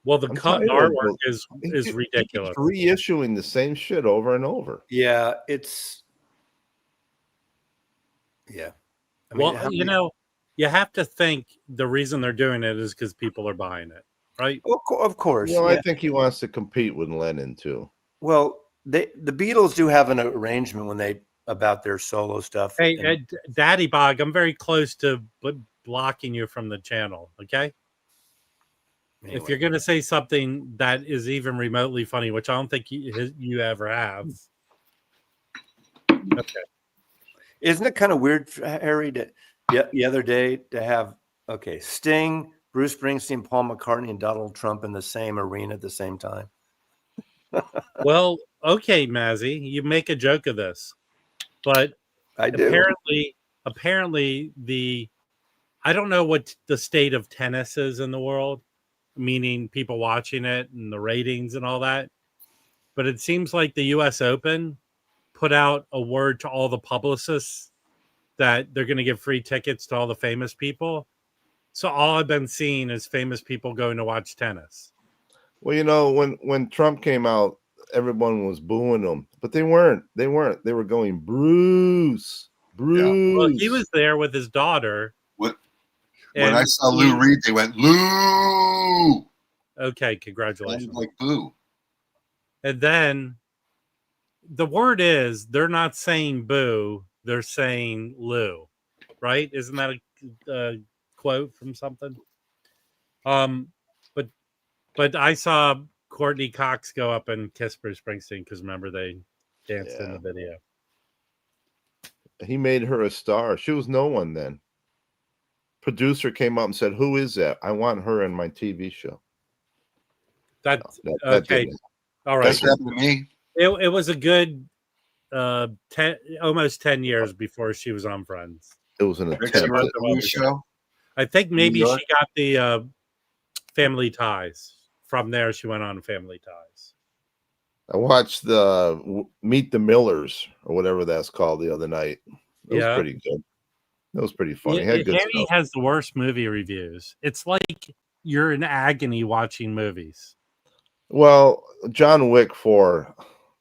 Well, the cut artwork is ridiculous. He's reissuing the same shit over and over. Yeah, I mean, well, you have to think the reason they're doing it is because people are buying it, right? Of course. You know, I think he wants to compete with Lennon too. Well, the Beatles do have an arrangement about their solo stuff. Hey, Daddy Bog, I'm very close to blocking you from the channel. Okay. Anyway. If you're going to say something that is even remotely funny, which I don't think you ever have. Okay. Isn't it kind of weird, Harry, the other day to have, Sting, Bruce Springsteen, Paul McCartney, and Donald Trump in the same arena at the same time? Well, okay, Mazzy, you make a joke of this, but I do. Apparently I don't know what the state of tennis is in the world, meaning people watching it and the ratings and all that. But it seems like the U.S. Open put out a word to all the publicists that they're going to give free tickets to all the famous people. So all I've been seeing is famous people going to watch tennis. Well, you know, when Trump came out, everyone was booing him, but they weren't. They were going, Bruce. Yeah. Well, he was there with his daughter. When I saw Lou Reed, they went, Lou. Okay, congratulations. Like boo. And then the word is they're not saying boo, they're saying Lou, right? Isn't that a quote from something? But I saw Courtney Cox go up and kiss Bruce Springsteen because remember they danced in the video. He made her a star. She was no one then. Producer came up and said, "Who is that? I want her in my TV show." That's okay. All right. That's happened to me. It was a good almost 10 years before she was on Friends. It was an attempt. Show. I think maybe she got the Family Ties. From there, she went on Family Ties. I watched the Meet the Millers or whatever that's called the other night. It was pretty good. It was pretty funny. Harry has the worst movie reviews. It's like you're in agony watching movies. Well, John Wick 4,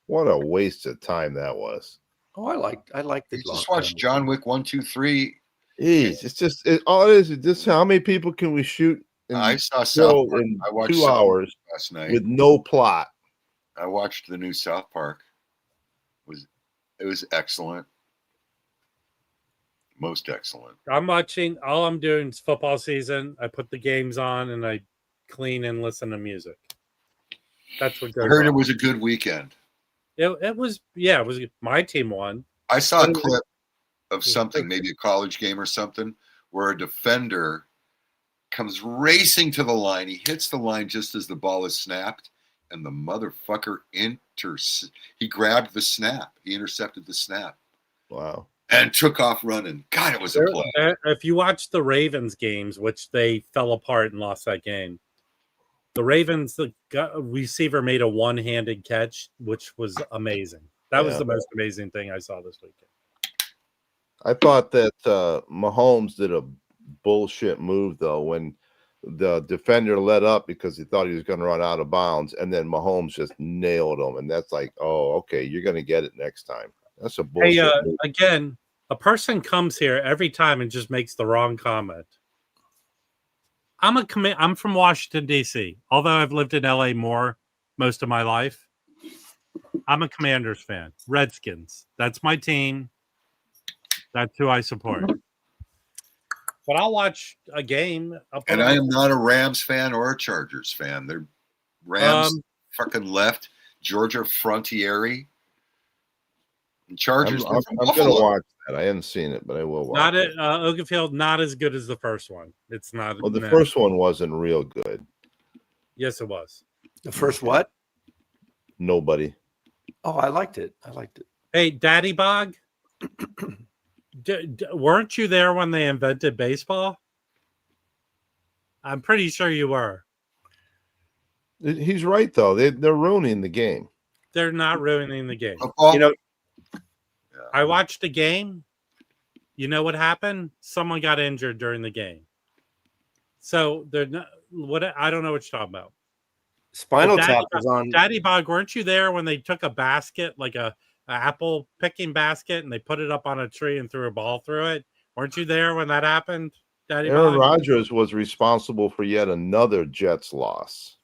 what a waste of time that was. Oh, I liked it. Just watched John Wick 1, 2, 3 It's just all it is just how many people can we shoot I saw South Park. in I watched 2 South Park hours last night with no plot? I watched the new South Park. It was excellent. Most excellent. I'm watching. All I'm doing is football season. I put the games on and I clean and listen to music. That's what goes I heard on. it was a good weekend. It was, yeah, it was. My team won. I saw a clip of something, maybe a college game or something, where a defender comes racing to the line. He hits the line just as the ball is snapped, and the motherfucker he grabbed the snap. He intercepted the snap. Wow. And took off running. God, it was a play. If you watch the Ravens games, which they fell apart and lost that game, the Ravens, the receiver made a one-handed catch, which was amazing. That was the most amazing thing I saw this weekend. I thought that Mahomes did a bullshit move, though, when the defender let up because he thought he was going to run out of bounds, and then Mahomes just nailed him. And that's like, oh, okay, you're going to get it next time. That's a bullshit move. Again, a person comes here every time and just makes the wrong comment. I'm from Washington, D.C., although I've lived in LA most of my life. I'm a Commanders fan. Redskins. That's my team. That's who I support. But I'll watch a game. And I am not a Rams fan or a Chargers fan. They're Rams fucking left. Georgia Frontieri. And Chargers. I'm going to watch that. I haven't seen it, but I will watch not it. Oakfield, not as good as the first one. It's not. Well, the first one wasn't real good. Yes, it was. The first what? Nobody. Oh, I liked it. Hey, Daddy Bog, weren't you there when they invented baseball? I'm pretty sure you were. He's right, though. They're ruining the game. They're not ruining the game. You know, I watched the game. You know what happened? Someone got injured during the game. So they're not. I don't know what you're talking about. Spinal Tap was on. Daddy Bog, weren't you there when they took a basket, like a apple picking basket, and they put it up on a tree and threw a ball through it? Weren't you there when that happened, Daddy Bog? Aaron Rodgers was responsible for yet another Jets loss.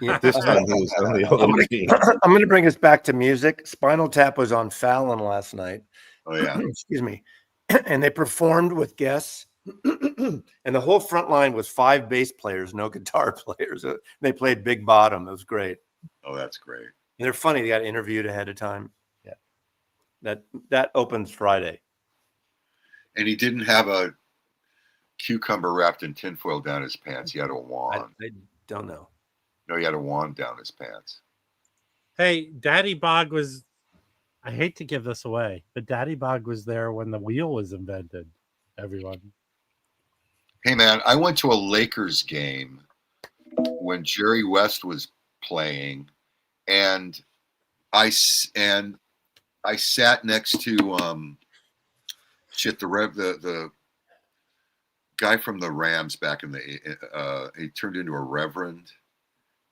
Yeah. This time he was on the other team. I'm going to bring us back to music. Spinal Tap was on Fallon last night. Oh, yeah. Excuse me. And they performed with guests. And the whole front line was 5 bass players, no guitar players. They played Big Bottom. It was great. Oh, that's great. And they're funny. They got interviewed ahead of time. Yeah. That opens Friday. And he didn't have a cucumber wrapped in tinfoil down his pants. He had a wand. I don't know. No, he had a wand down his pants. Hey, Daddy Bog was, I hate to give this away, but Daddy Bog was there when the wheel was invented, everyone. Hey, man, I went to a Lakers game when Jerry West was playing, and I sat next to the guy from the Rams back in the he turned into a reverend.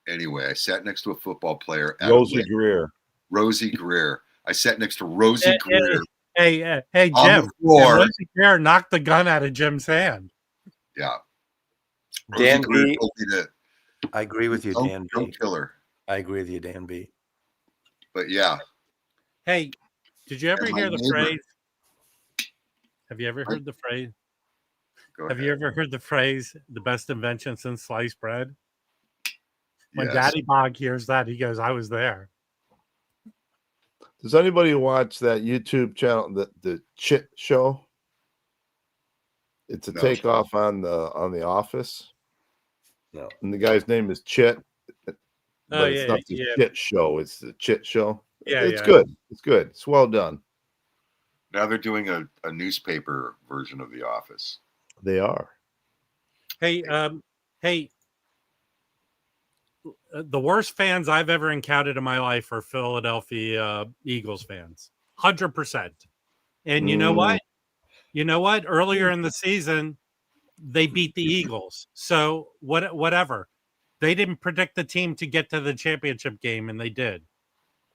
Anyway, I sat next to a football player. Rosie Greer. I sat next to Rosie Greer. Hey, Jim. On the floor. Rosie Greer knocked the gun out of Jim's hand. Yeah. Dan B. I agree with you, Dan B. Don't kill her. I agree with you, Dan B. But yeah. Hey, did you ever hear the phrase? Have you ever heard the phrase? Have you ever heard the phrase, the best invention since sliced bread? When Daddy Bog hears that, he goes, I was there. Does anybody watch that YouTube channel, the Chit Show? It's a takeoff on the Office. No. And the guy's name is Chit. But it's not the Chit Show. It's the Chit Show. Yeah, it's good. It's good. It's well done. Now they're doing a newspaper version of The Office. They are. Hey, the worst fans I've ever encountered in my life are Philadelphia Eagles fans. 100%. And you know what? Earlier in the season, they beat the Eagles. So whatever. They didn't predict the team to get to the championship game, and they did.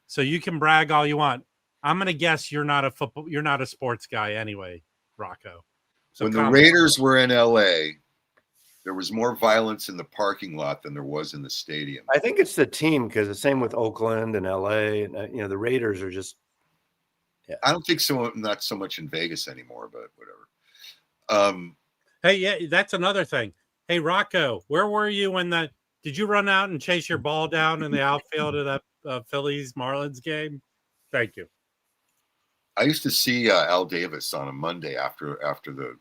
So you can brag all you want. I'm going to guess you're not a sports guy anyway. Rocco. So when the Raiders were in LA, there was more violence in the parking lot than there was in the stadium. I think it's the team, because the same with Oakland and LA, and the Raiders are just. Yeah. I don't think so. Not so much in Vegas anymore, but whatever. Hey, yeah, that's another thing. Hey, Rocco, where were you when did you run out and chase your ball down in the outfield of that Phillies Marlins game? Thank you. I used to see Al Davis on a Monday after the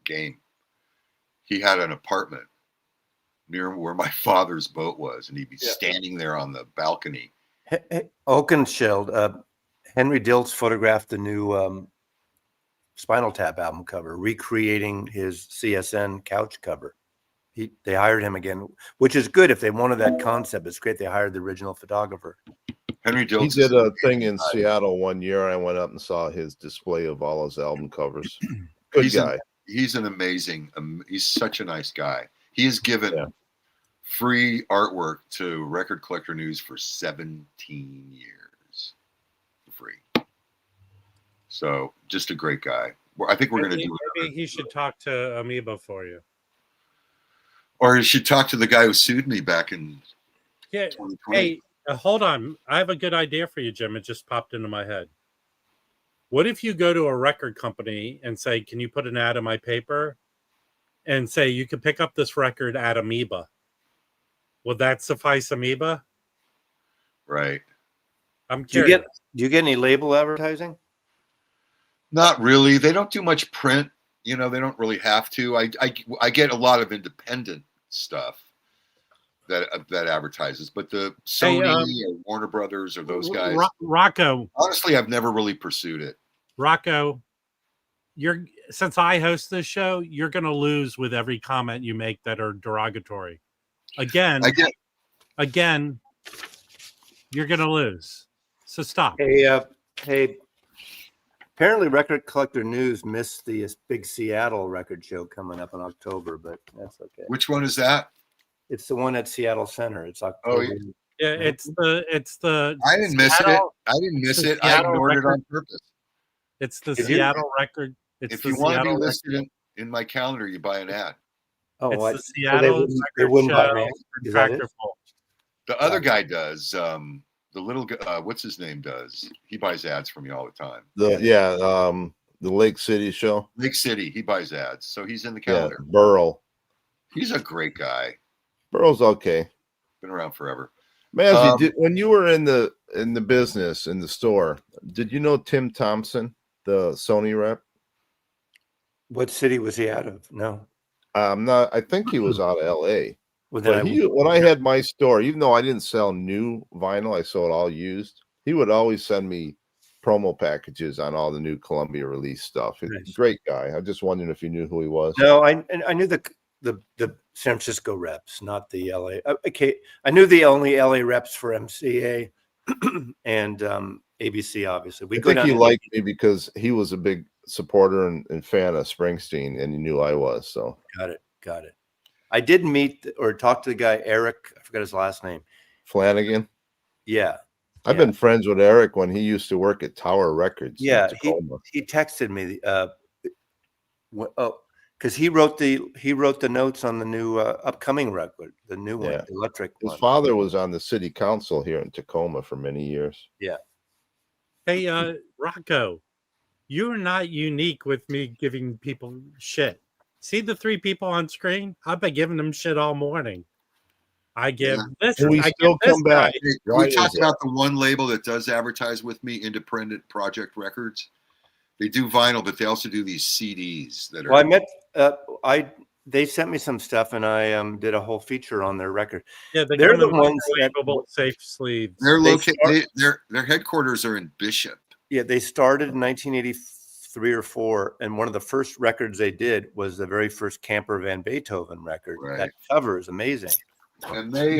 game. He had an apartment near where my father's boat was, and he'd be standing there on the balcony. Oakenshield, Henry Diltz photographed the new Spinal Tap album cover, recreating his CSN couch cover. They hired him again, which is good if they wanted that concept. It's great they hired the original photographer. Henry Diltz. He did a thing in Seattle one year. I went up and saw his display of all his album covers. Good guy. He's an amazing. He's such a nice guy. He has given free artwork to Record Collector News for 17 years for free. So just a great guy. I think we're going to do it. Maybe he should talk to Amoeba for you. Or you should talk to the guy who sued me back in 2020. Hey, hold on. I have a good idea for you, Jim. It just popped into my head. What if you go to a record company and say, can you put an ad in my paper? And say, you can pick up this record at Amoeba. Would that suffice Amoeba? Right. I'm curious. Do you get any label advertising? Not really. They don't do much print. They don't really have to. I get a lot of independent stuff that advertises, but the Sony or Warner Brothers or those guys. Rocco. Honestly, I've never really pursued it. Rocco, since I host this show, you're going to lose with every comment you make that are derogatory. Again, you're going to lose. So stop. Hey. Apparently, Record Collector News missed the big Seattle record show coming up in October, but that's okay. Which one is that? It's the one at Seattle Center. It's October. Oh, yeah, it's the. I didn't miss it. I didn't miss it. I ignored it on purpose. It's the Seattle record. If you want to be listed in my calendar, you buy an ad. Oh, it's the Seattle they wouldn't buy an ad. The other guy does. The little what's his name does. He buys ads from me all the time. The Lake City show. Lake City. He buys ads, so he's in the calendar. Yeah, Burl. He's a great guy. Burl's okay. Been around forever. Man, when you were in the business in the store, did you know Tim Thompson, the Sony rep? What city was he out of? No, I think he was out of L.A. When I had my store, even though I didn't sell new vinyl, I sold all used. He would always send me promo packages on all the new Columbia release stuff. Nice. Great guy. I just wondering if you knew who he was. No, I knew the San Francisco reps, not the LA. Okay, I knew the only LA reps for MCA and ABC. Obviously, I think he liked me because he was a big supporter and fan of Springsteen, and he knew I was. So got it. I did meet or talk to the guy, Eric. I forgot his last name. Flanagan. Yeah. I've been friends with Eric when he used to work at Tower Records. Yeah. He texted me. Because he wrote the notes on the new upcoming record, the new one, Electric. His father was on the city council here in Tacoma for many years. Yeah. Hey, Rocco, you're not unique with me giving people shit. See the three people on screen? I've been giving them shit all morning. I give this. And we still come back. We talked about the one label that does advertise with me, Independent Project Records. They do vinyl, but they also do these CDs that are. Well, they sent me some stuff, and I did a whole feature on their record. Yeah, they're the ones that safe sleeves. They're located. Their headquarters are in Bishop. Yeah, they started in 1983 or 4, and one of the first records they did was the very first Camper Van Beethoven record. Right. That cover is amazing. And they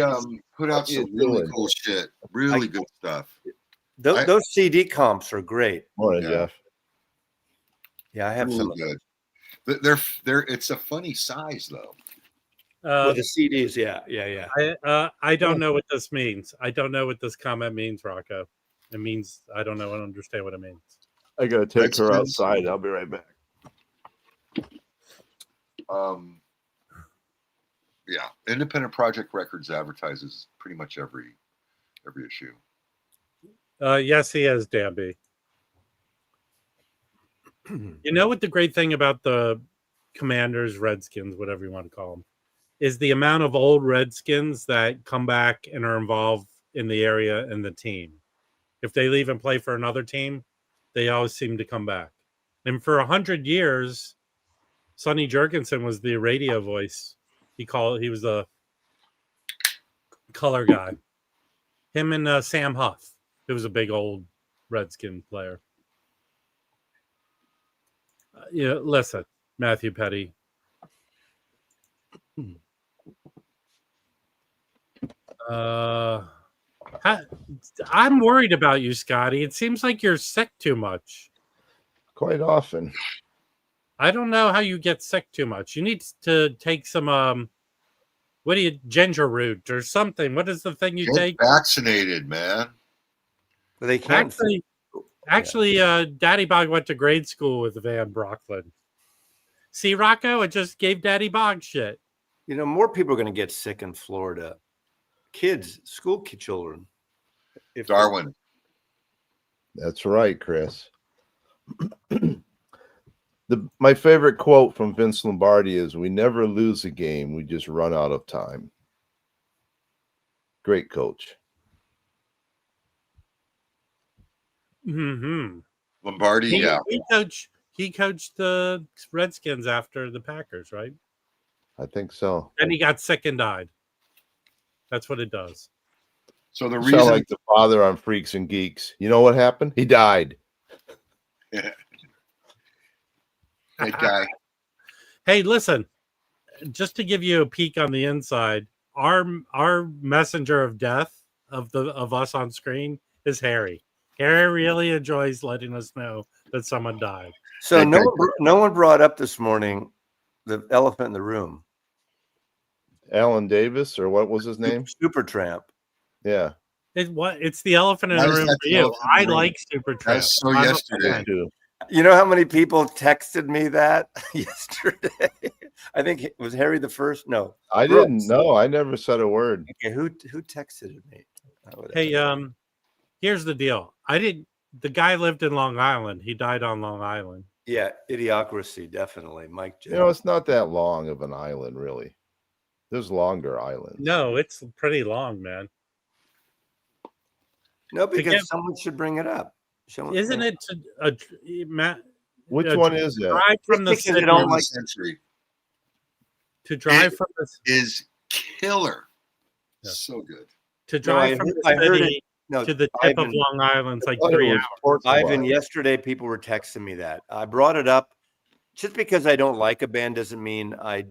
put out some really cool shit, really good stuff. Those CD comps are great. Morning, Jeff. Yeah, I have really some. Good. They're. It's a funny size though. The CDs, yeah. I don't know what this means. I don't know what this comment means, Rocco. It means I don't understand what it means. I gotta take her outside. I'll be right back. Yeah, Independent Project Records advertises pretty much every issue. Yes, he is, Danby. You know what the great thing about the Commanders, Redskins, whatever you want to call them, is the amount of old Redskins that come back and are involved in the area and the team. If they leave and play for another team, they always seem to come back. And for 100 years, Sonny Jurgensen was the radio voice. He was a color guy. Him and Sam Huff, who was a big old Redskin player. Listen, Matthew Petty. I'm worried about you, Scotty. It seems like you're sick too much. Quite often. I don't know how you get sick too much. You need to take some ginger root or something. What is the thing you take? Vaccinated, man. But they can't. Actually, Daddy Bog went to grade school with Van Brocklin. See, Rocco, it just gave Daddy Bog shit. You know, more people are going to get sick in Florida. Kids, school children. Darwin. That's right, Chris. My favorite quote from Vince Lombardi is, "We never lose a game. We just run out of time." Great coach. Mm-hmm. Lombardi, He coached the Redskins after the Packers, right? I think so. And he got sick and died. That's what it does. So the reason, like the father on Freaks and Geeks. You know what happened? He died. Yeah. That guy. Hey, listen. Just to give you a peek on the inside, our messenger of death of us on screen is Harry. Harry really enjoys letting us know that someone died. So no one brought up this morning the elephant in the room. Alan Davis, or what was his name? Supertramp. Yeah. It's the elephant in the room for you. I like Supertramp. So yesterday. You know how many people texted me that yesterday? I think it was Harry the first. No, I didn't know. I never said a word. Okay, who texted me? Hey, here's the deal. The guy lived in Long Island. He died on Long Island. Yeah, Idiocracy, definitely. Mike Jones. You know, it's not that long of an island, really. There's longer islands. No, it's pretty long, man. No, because someone should bring it up. Isn't it Matt? Which one is that? Drive from the city. To drive from the is killer. Yeah. So good. To drive from the city to the tip of Long Island, it's like 3 hours. Ivan, yesterday people were texting me that. I brought it up just because I don't like a band doesn't mean I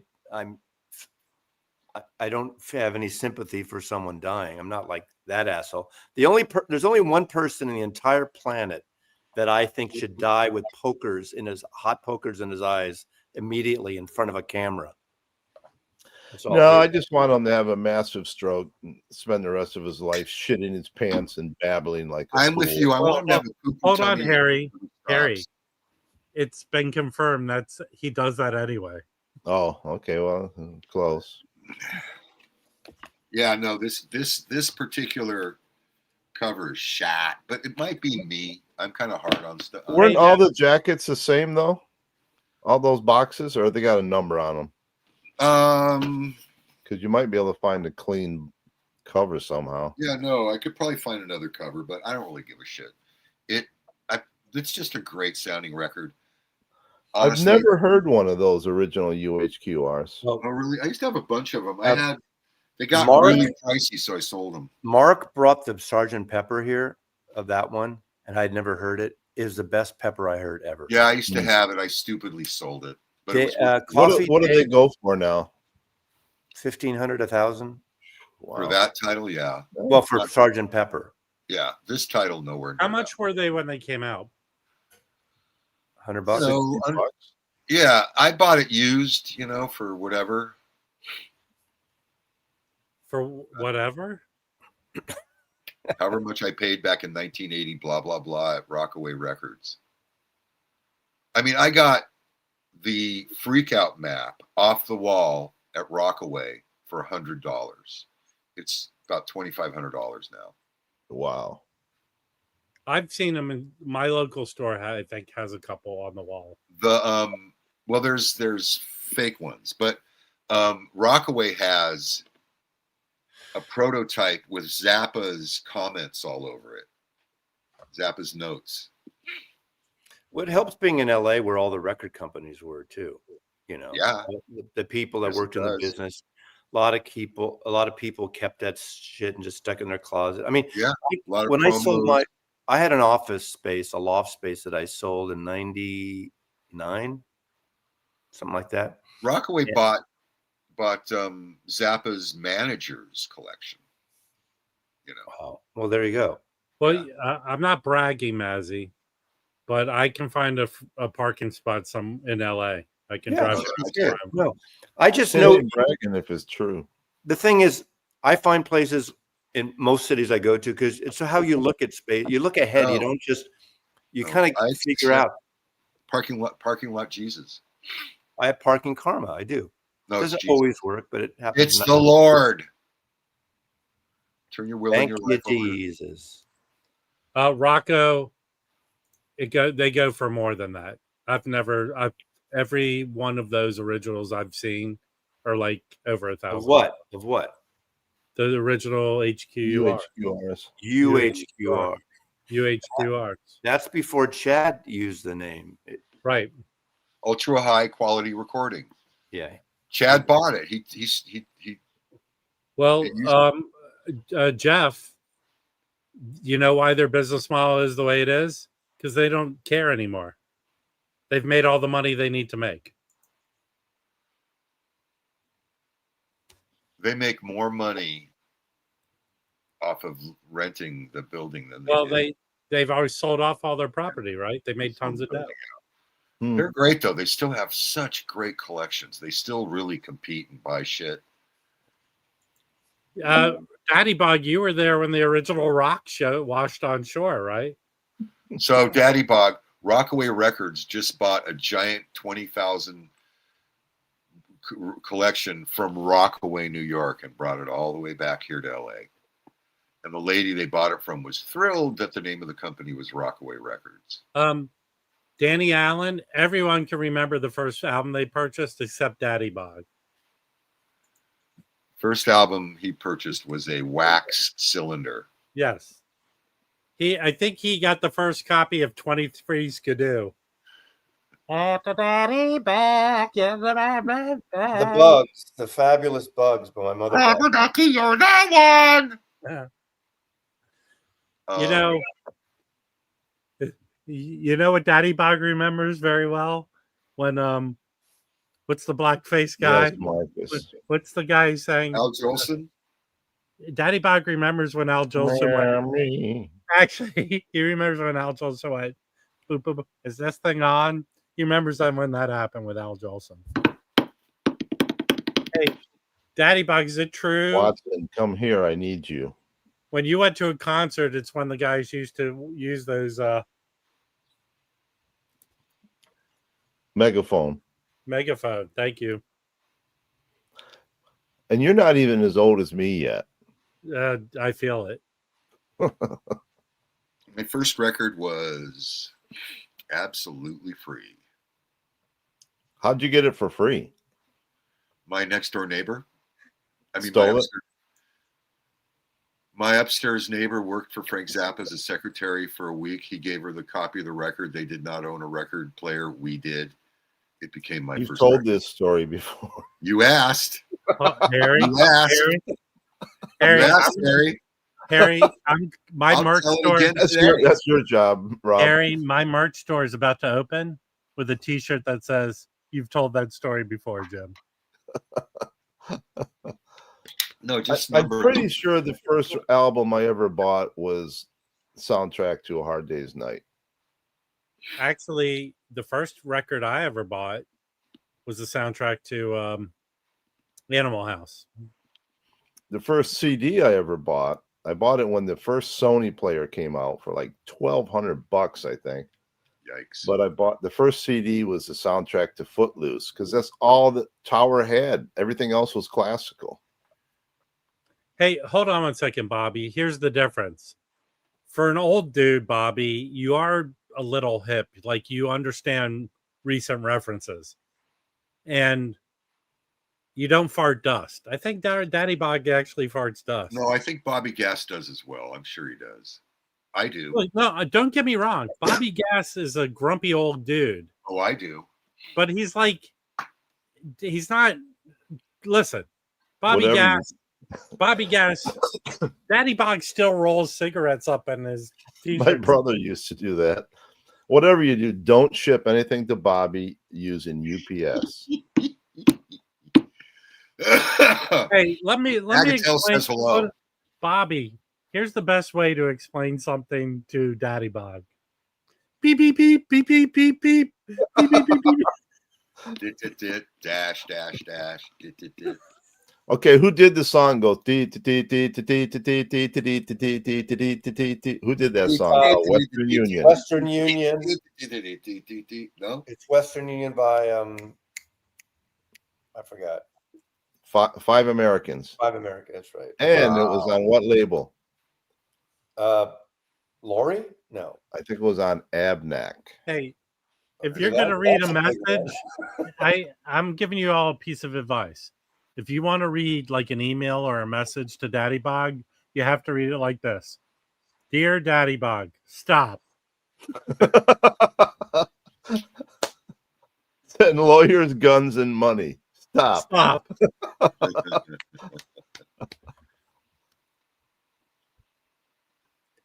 don't have any sympathy for someone dying. I'm not like that asshole. There's only one person in the entire planet that I think should die with hot pokers in his eyes immediately in front of a camera. No, I just want him to have a massive stroke and spend the rest of his life shitting his pants and babbling like a I'm fool. with you. I want him to have a poop. Hold on, Harry. Harry, it's been confirmed he does that anyway. Oh, okay. Well, close. Yeah, no, this particular cover is shot, but it might be me. I'm kind of hard on stuff. Weren't all the jackets the same though? All those boxes, or they got a number on them? Because you might be able to find a clean cover somehow. Yeah, no, I could probably find another cover, but I don't really give a shit. It's just a great sounding record. Honestly, I've never heard one of those original UHQRs. Oh, really? I used to have a bunch of them. They got really pricey, so I sold them. Mark brought the Sgt. Pepper here of that one, and I'd never heard it. It is the best pepper I heard ever. Yeah, I used to have it. I stupidly sold it. But what do they go for now? 1,500, 1,000. Wow. For that title, yeah. Well, for Sgt. Pepper. Yeah, this title nowhere. How much were they when they came out? $100. So, yeah, I bought it used, for whatever. For whatever? However much I paid back in 1980, blah, blah, blah, at Rockaway Records. I mean, I got the Freakout map off the wall at Rockaway for $100. It's about $2,500 now. Wow. I've seen them in my local store. I think has a couple on the wall. The well, there's fake ones, but Rockaway has a prototype with Zappa's comments all over it. Zappa's notes. What helps being in LA, where all the record companies were too. You know, Yeah, the people that Yes, worked it in the does. business. A lot of people kept that shit and just stuck in their closet. I mean, yeah. A lot of when I sold promos. I had an office space, a loft space that I sold in '99, something like that. Rockaway Yeah. bought Zappa's managers collection. You know. Wow. Well, there you go. Well, Yeah. I'm not bragging, Mazzy, but I can find a parking spot in LA. I can drive. That's good. No, I just It know ain't bragging if it's true. the thing is, I find places in most cities I go to because it's how you look at space. You look ahead. You No. don't just you No, kind I of figure said out. parking lot Jesus. I have parking karma. I do. No, It it's doesn't Jesus. always work, but it happens. It's the Lord. Turn your will and Thank your you, life over. Jesus. Rocco, they go for more than that. Every one of those originals I've seen are like over $1,000. Of what? Of what? The original HQR. UHQR. UHQRs. That's before Chad used the name. Right. Ultra high quality recording. Yeah. Chad bought it. He Well, it Jeff, you know why their business model is the way it is? Because they don't care anymore. They've made all the money they need to make. They make more money off of renting the building than they've always sold off all their property, right? They made tons of dough. They're great though. They still have such great collections. They still really compete and buy shit. Daddy Bog, you were there when the original rock show washed on shore, right? So Daddy Bog, Rockaway Records just bought a giant 20,000 collection from Rockaway, New York, and brought it all the way back here to LA. And the lady they bought it from was thrilled that the name of the company was Rockaway Records. Danny Allen, everyone can remember the first album they purchased except Daddy Bog. First album he purchased was a Wax Cylinder. Yes. I think he got the first copy of 23 Skidoo. The Bugs, the Fabulous Bugs by my mother. You're that one. You know what Daddy Bog remembers very well? When what's the blackface guy? Yes, what's the guy who sang Al Jolson? Daddy Bog remembers when Al Jolson went. Actually, he remembers when Al Jolson went. Boop, boop, boop. Is this thing on? He remembers when that happened with Al Jolson. Hey, Daddy Bog, is it true? Watson, come here. I need you. When you went to a concert, it's when the guys used to use those megaphone. Thank you. And you're not even as old as me yet. I feel it. My first record was absolutely free. How'd you get it for free? My next door neighbor. Stole it? My upstairs neighbor worked for Frank Zappa as a secretary for a week. He gave her the copy of the record. They did not own a record player. We did. It became my You've first told record. this story before. You asked. Harry. You asked. Harry. You asked, Harry. Harry, my merch store. That's your job, Rob. Harry, my merch store is about to open with a T-shirt that says, "You've told that story before, Jim." No, just I'm pretty sure the first album I ever bought was Soundtrack to a Hard Day's Night. Actually, the first record I ever bought was the soundtrack to Animal House. The first CD I ever bought, I bought it when the first Sony player came out for like $1,200, I think. Yikes! But I bought the first CD was the soundtrack to Footloose because that's all that Tower had. Everything else was classical. Hey, hold on one second, Bobby. Here's the difference. For an old dude, Bobby, you are a little hip. Like you understand recent references, and you don't fart dust. I think Daddy Bog actually farts dust. No, I think Bobby Gass does as well. I'm sure he does. I do. No, don't get me wrong. Bobby Gass is a grumpy old dude. Oh, I do. But he's not. Listen, Bobby Gass, Daddy Bog still rolls cigarettes up in his t-shirt. My brother used to do that. Whatever you do, don't ship anything to Bobby using UPS. Hey, let me Agatel explain. says hello. Bobby, here's the best way to explain something to Daddy Bog. Beep beep beep beep beep beep beep beep beep beep beep. Dash dash dash. Okay, who did the song go? Who did that song? Western Union. Western Union. No, It's Western Union by I forgot. Five Americans. Five Americans, right? And it was on what label? Lori? No. I think it was on Abnac. Hey, if you're gonna read a message, I'm giving you all a piece of advice. If you want to read like an email or a message to Daddy Bog, you have to read it like this. Dear Daddy Bog, stop. And lawyers, guns, and money. Stop.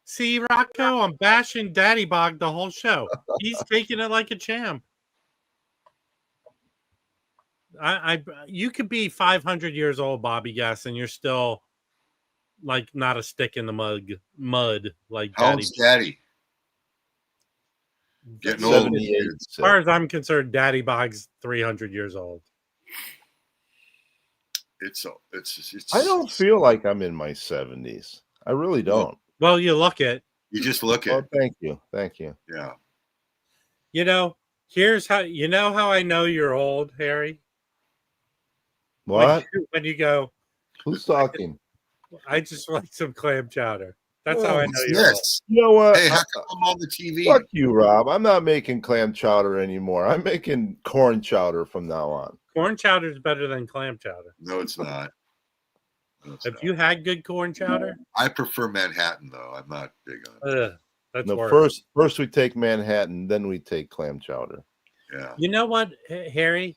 See, Rocco, I'm bashing Daddy Bog the whole show. He's taking it like a champ. You could be 500 years old, Bobby Gass, and you're still like not a stick in the mud like how old's Daddy? Getting old. As far as I'm concerned, Daddy Bog's 300 years old. It's. I don't feel like I'm in my 70s. I really don't. Well, you look it. You just look Oh, it. thank you. Yeah. You know, here's how you know how I know you're old, Harry. What? When you go, Who's talking? I just like some clam chowder. That's how I know you're old. You know what? Hey, how come I'm on the TV? Fuck you, Rob. I'm not making clam chowder anymore. I'm making corn chowder from now on. Corn chowder is better than clam chowder. No, it's not. Have you had good corn chowder? I prefer Manhattan, though. I'm not big on it. That's no, worse. first we take Manhattan, then we take clam chowder. Yeah. You know what, Harry?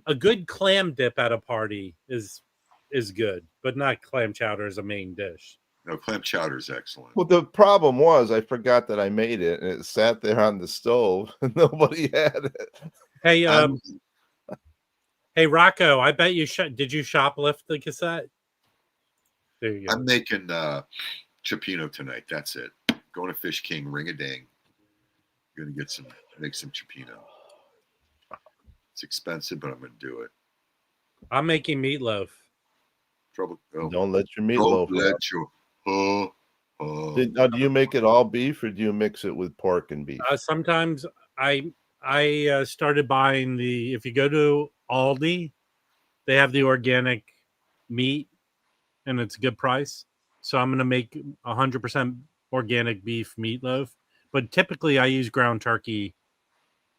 A good clam dip at a party is good, but not clam chowder as a main dish. No, clam chowder is excellent. Well, the problem was I forgot that I made it, and it sat there on the stove, and nobody had it. Hey, hey, Rocco, I bet you did you shoplift the cassette? There you go. I'm making cioppino tonight. That's it. Going to Fish King, ring a ding. Gonna make some cioppino. It's expensive, but I'm gonna do it. I'm making meatloaf. Don't let your meatloaf. Don't let your. Now, do you make it all beef, or do you mix it with pork and beef? Sometimes I started buying if you go to Aldi, they have the organic meat, and it's a good price. So I'm going to make 100% organic beef meatloaf. But typically I use ground turkey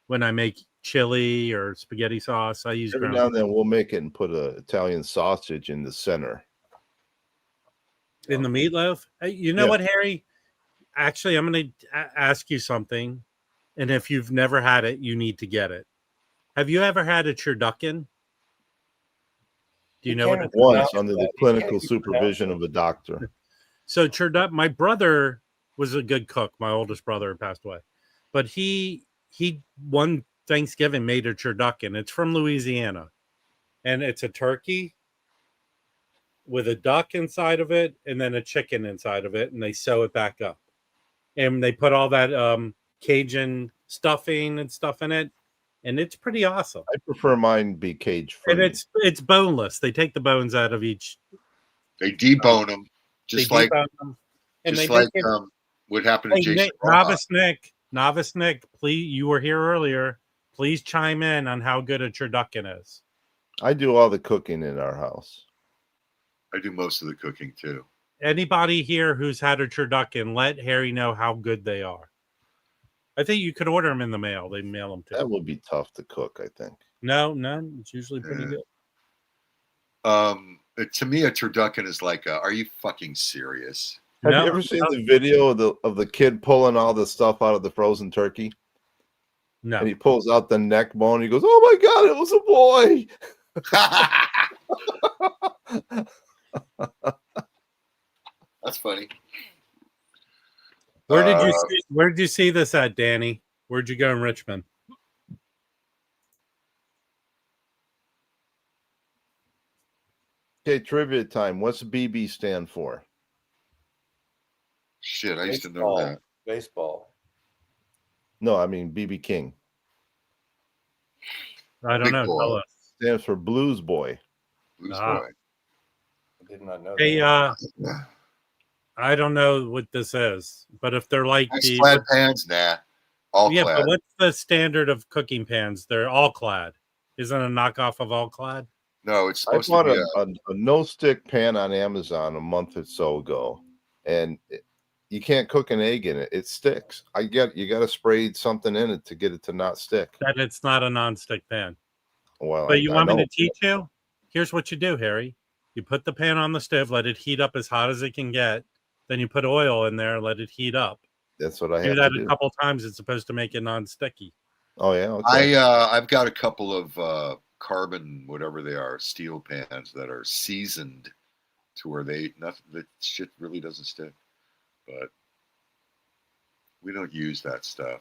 when I make chili or spaghetti sauce. I use Every ground now and then we'll make it and put an Italian sausage in the center. In the meatloaf. You know what, Harry? Actually, I'm going to ask you something. And if you've never had it, you need to get it. Have you ever had a turducken? Do you know what it's once under the clinical supervision of a doctor? So my brother was a good cook. My oldest brother passed away, but he one Thanksgiving made a turducken. It's from Louisiana, and it's a turkey with a duck inside of it, and then a chicken inside of it, and they sew it back up, and they put all that Cajun stuffing and stuff in it. And it's pretty awesome. I prefer mine be cage free. And it's boneless. They take the bones out of each. They debone them, just like them, and what happened to Jason. Novice Nick, Novice Nick, please, you were here earlier. Please chime in on how good a turducken is. I do all the cooking in our house. I do most of the cooking too. Anybody here who's had a turducken, let Harry know how good they are. I think you could order them in the mail. They mail them to That you. would be tough to cook, I think. No, it's usually pretty good. To me, a turducken is like, are you fucking serious? Have you ever seen the video of the kid pulling all the stuff out of the frozen turkey? No. And he pulls out the neck bone. He goes, "Oh my God, it was a boy." That's funny. Where did you see this at, Danny? Where'd you go in Richmond? Okay, trivia time. What's BB stand for? Shit, I used to know that. Baseball. No, I mean BB King. I don't know. Tell us. Stands for Blues Boy. Blues Boy. I did not know Hey, that. I don't know what this is, but if they're like nice clad pans, all clad. But what's the standard of cooking pans? They're all clad. Isn't it a knockoff of all clad? No, it's I supposed bought to be a no-stick pan on Amazon a month or so ago, and you can't cook an egg in it. It sticks. You got to spray something in it to get it to not stick. That it's not a non-stick pan. Well, but you want me to teach you? Here's what you do, Harry. You put the pan on the stove, let it heat up as hot as it can get. Then you put oil in there, let it heat up. That's what I do that a couple times. It's supposed to make it non-sticky. Oh yeah. Okay. I've got a couple of carbon, whatever they are, steel pans that are seasoned to where the shit really doesn't stick. But we don't use that stuff.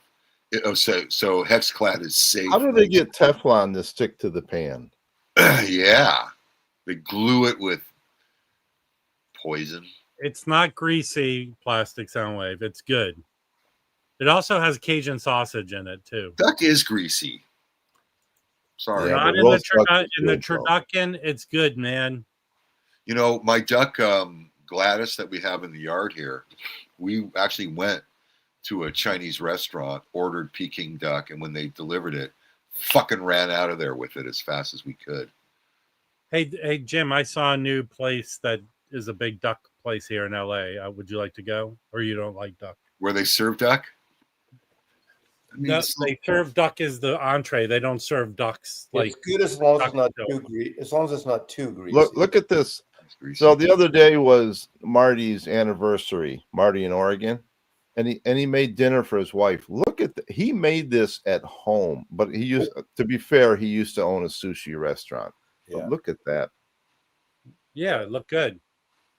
So Hexclad is safe. How do they get Teflon to stick to the pan? Yeah, they glue it with poison. It's not greasy plastic Soundwave. It's good. It also has Cajun sausage in it too. Duck is greasy. Sorry, not in the turducken. It's good, man. You know, my duck Gladys that we have in the yard here. We actually went to a Chinese restaurant, ordered Peking duck, and when they delivered it, fucking ran out of there with it as fast as we could. Hey, Jim, I saw a new place that is a big duck place here in LA. Would you like to go, or you don't like duck? Where they serve duck? I mean, no, they serve duck as the entree. They don't serve ducks like. It's good as long as it's not too greasy. As long as it's not too greasy. Look at this. So the other day was Marty's anniversary. Marty in Oregon, and he made dinner for his wife. Look at he made this at home, but he used to be fair. He used to own a sushi restaurant. Yeah. But look at that. Yeah, it looked good.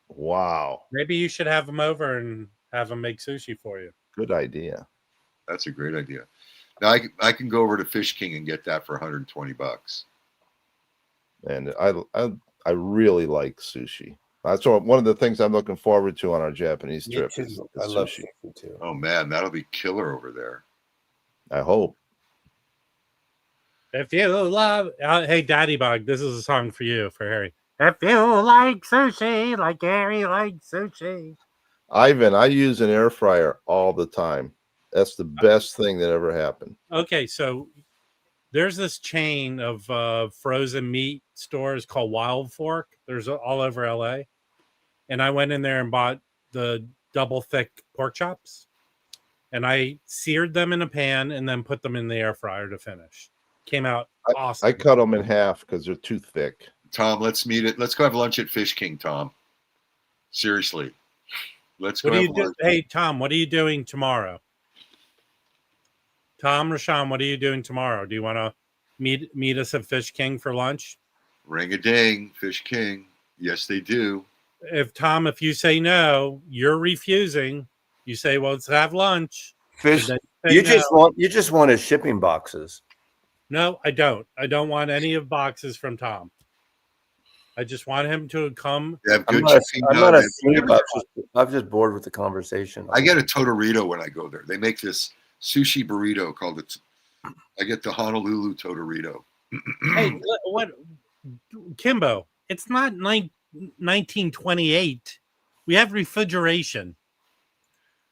Wow. Maybe you should have him over and have him make sushi for you. Good idea. That's a great idea. Now I can go over to Fish King and get that for $120. And I really like sushi. That's one of the things I'm looking forward to on our Japanese trip. I love sushi too. Oh man, that'll be killer over there. I hope. If you love, hey Daddy Bug, this is a song for you, for Harry. If you like sushi, like Harry likes sushi. Ivan, I use an air fryer all the time. That's the best thing that ever happened. Okay, so there's this chain of frozen meat stores called Wild Fork. There's all over LA. And I went in there and bought the double thick pork chops. And I seared them in a pan and then put them in the air fryer to finish. Came out awesome. I cut them in half because they're too thick. Tom, let's meet it. Let's go have lunch at Fish King, Tom. Seriously. Let's go. Hey, Tom, what are you doing tomorrow? Tom Rashawn, what are you doing tomorrow? Do you want to meet us at Fish King for lunch? Ring a ding, Fish King. Yes, they do. If you say no, you're refusing. You say, well, let's have lunch. Fish, you just want his shipping boxes. No, I don't. I don't want any of boxes from Tom. I just want him to come. I'm just bored with the conversation. I get a Tottorito when I go there. They make this sushi burrito called I get the Honolulu Tottorito. Hey, what, Kimbo? It's not 1928. We have refrigeration.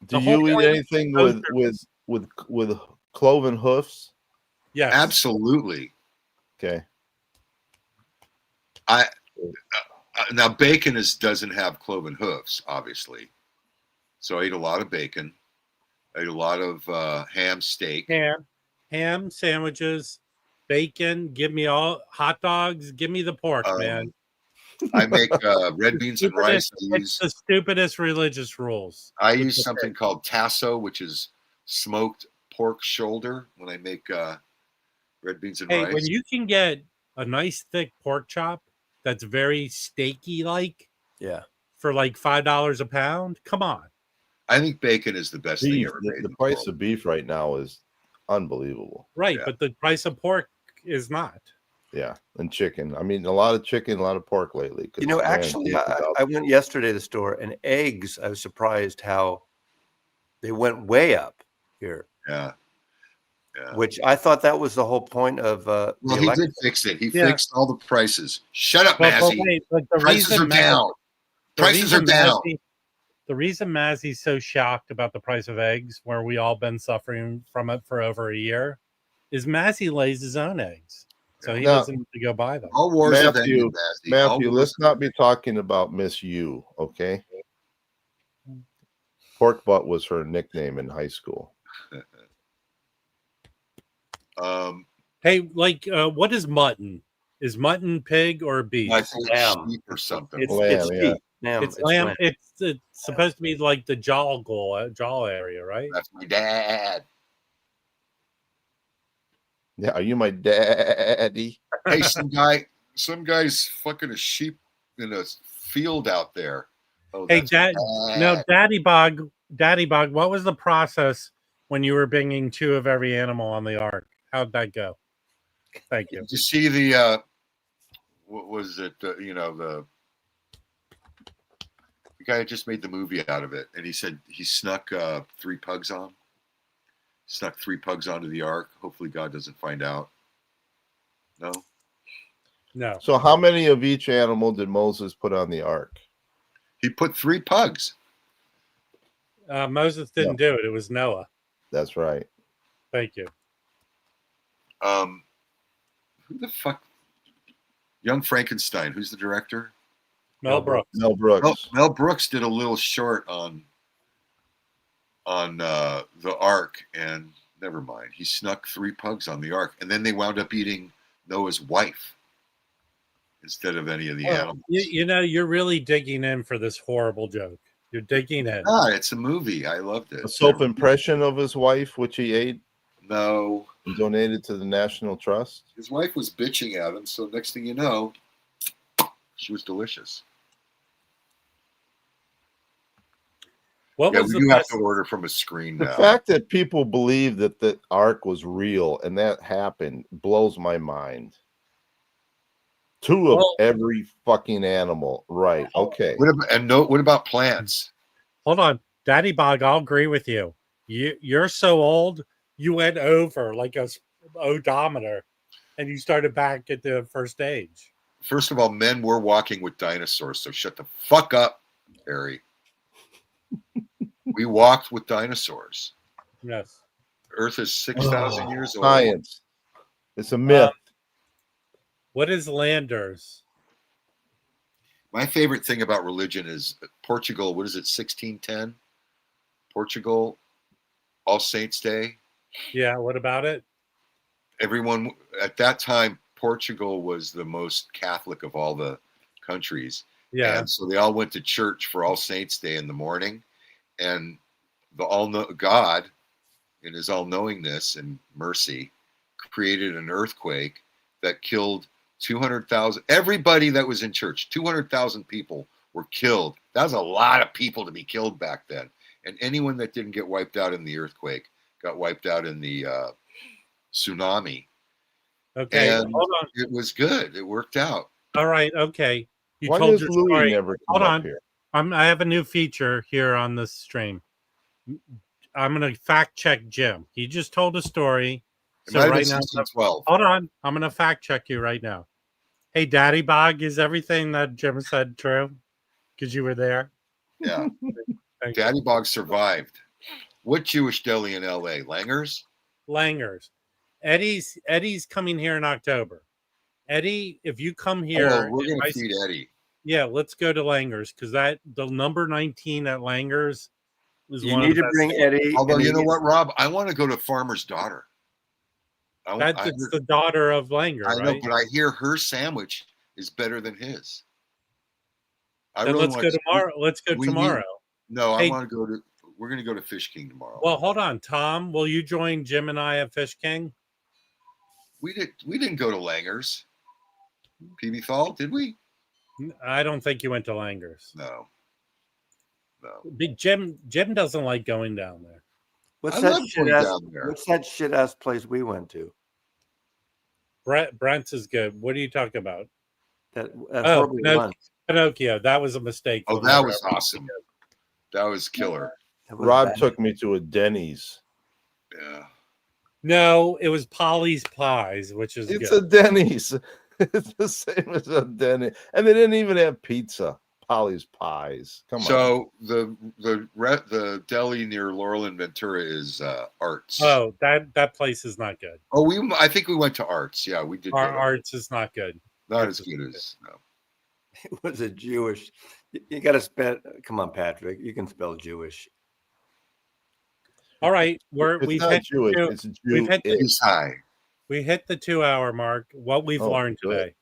Do you eat anything with with cloven hoofs? Yes, Absolutely. Okay. Now bacon doesn't have cloven hoofs, obviously. So I ate a lot of bacon. I ate a lot of ham steak. Ham sandwiches, bacon. Give me all hot dogs. Give me the pork, man. I make red beans and rice. It's the stupidest religious rules. I use something called tasso, which is smoked pork shoulder when I make red beans and rice. When you can get a nice thick pork chop that's very steaky like, for like $5 a pound, come on. I think bacon is the best thing ever made. The price of beef right now is unbelievable. Right, but the price of pork is not. Yeah, and chicken. I mean, a lot of chicken, a lot of pork lately. You know, actually, I went yesterday to the store, and eggs, I was surprised how they went way up here. Yeah. Which I thought that was the whole point of well, he did fix it. He fixed all the prices. Shut up, Mazzy. Prices are down. Prices are down. The reason Mazzy's so shocked about the price of eggs, where we all been suffering from it for over a year, is Mazzy lays his own eggs. So he doesn't need to go buy them. All wars Matthew, let's not be talking about Miss U, okay? Pork butt was her nickname in high school. Hey, what is mutton? Is mutton pig or beef? I think lamb or something. It's lamb. It's lamb. It's supposed to be like the jaw area, right? That's my dad. Yeah, are you my daddy? Hey, some guy's fucking a sheep in a field out there. Oh, hey, Daddy Bog, what was the process when you were bringing 2 of every animal on the ark? How'd that go? Thank you. Did you see the what was it? The guy just made the movie out of it, and he said he snuck 3 pugs on. Snuck 3 pugs onto the ark. Hopefully God doesn't find out. No. So how many of each animal did Moses put on the ark? He put 3 pugs. Moses didn't do it. It was Noah. That's right. Thank you. Who the fuck? Young Frankenstein. Who's the director? Mel Brooks. Mel Brooks. Mel Brooks did a little short on the ark, and never mind. He snuck 3 pugs on the ark, and then they wound up eating Noah's wife instead of any of the animals. You're really digging in for this horrible joke. You're digging in. It's a movie. I loved it. A self-impression of his wife, which he ate. No. And donated to the National Trust. His wife was bitching at him, so next thing you know, she was delicious. We do have to order from a screen now. The fact that people believe that the ark was real and that happened blows my mind. 2 of every fucking animal. Right. Okay. What about plants? Hold on. Daddy Bog, I'll agree with you. You're so old, you went over like a odometer and you started back at the first age. First of all, men were walking with dinosaurs, so shut the fuck up, Harry. We walked with dinosaurs. Yes. Earth is 6,000 years old. Science. It's a myth. What is Landers? My favorite thing about religion is Portugal. What is it? 1610. Portugal, All Saints Day. Yeah. What about it? Everyone at that time, Portugal was the most Catholic of all the countries. Yeah. And so they all went to church for All Saints Day in the morning. And God, in his all-knowingness and mercy, created an earthquake that killed 200,000. Everybody that was in church, 200,000 people were killed. That was a lot of people to be killed back then. And anyone that didn't get wiped out in the earthquake got wiped out in the tsunami. Okay, and hold on. It was good. It worked out. All right. Okay. You told your story. Hold on. Here? I have a new feature here on this stream. I'm going to fact check Jim. He just told a story. So right now, hold on. I'm going to fact check you right now. Hey, Daddy Bog, is everything that Jim said true? Because you were there. Yeah. Daddy Bog survived. What Jewish deli in LA? Langer's? Langer's. Eddie's coming here in October. Eddie, if you come here, Oh, we're gonna feed Eddie. Yeah, let's go to Langer's because the number 19 at Langer's is You one need of the to best. bring Eddie. Although you know what, Rob, I want to go to Farmer's Daughter. It's the daughter of Langer, I know, right? but I hear her sandwich is better than his. Then let's go tomorrow. Let's go tomorrow. No, I want to go to. We're going to go to Fish King tomorrow. Well, hold on, Tom. Will you join Jim and I at Fish King? We didn't go to Langer's. PB Thal, did we? I don't think you went to Langer's. No. Jim doesn't like going down there. What's that shit ass place we went to? Brent's is good. What are you talking about? Pinocchio. That was a mistake. Oh, that was awesome. That was killer. Rob took me to a Denny's. Yeah. No, it was Polly's Pies, which is it's a Denny's. It's the same as a Denny's, and they didn't even have pizza. Polly's Pies. Come on. So the deli near Laurel and Ventura is Arts. Oh, that place is not good. Oh, I think we went to Arts. Yeah, we did. Arts is not good. Not as good as no. It was a Jewish. You got to spell. Come on, Patrick. You can spell Jewish. All right, we've hit Jewish. It's Jewish. We hit the 2-hour mark. What we've learned today.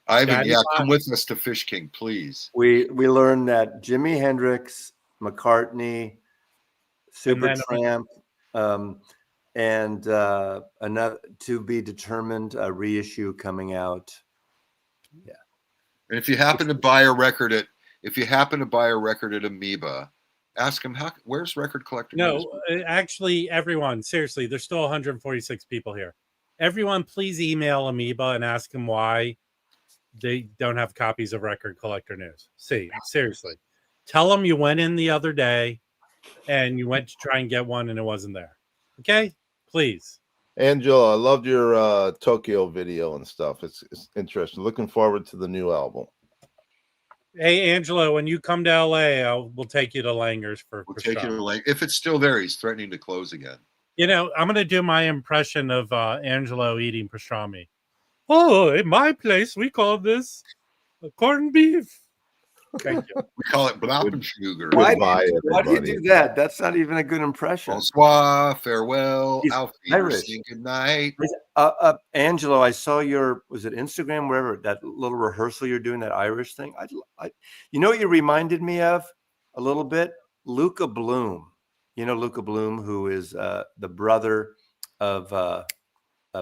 Ivan, come with us to Fish King, please. We learned that Jimi Hendrix, McCartney, Supertramp, and another to be determined reissue coming out. Yeah. And if you happen to buy a record at Amoeba, ask them where's Record Collector? No, actually, everyone, seriously, there's still 146 people here. Everyone, please email Amoeba and ask them why they don't have copies of Record Collector News. Seriously, tell them you went in the other day and you went to try and get one and it wasn't there. Okay, please. Angela, I loved your Tokyo video and stuff. It's interesting. Looking forward to the new album. Hey, Angelo, when you come to LA, we'll take you to Langer's for take you to Langer. If it's still there, he's threatening to close again. You know, I'm going to do my impression of Angelo eating pastrami. Oh, in my place, we call this corned beef. Thank you. We call it Blappenschluger. Why do you do that? That's not even a good impression. Bonsoir, farewell, auf Irish. Wiedersehen, good night. Angelo, I saw was it Instagram, wherever, that little rehearsal you're doing, that Irish thing. You know what you reminded me of a little bit? Luca Bloom. You know Luca Bloom, who is the brother of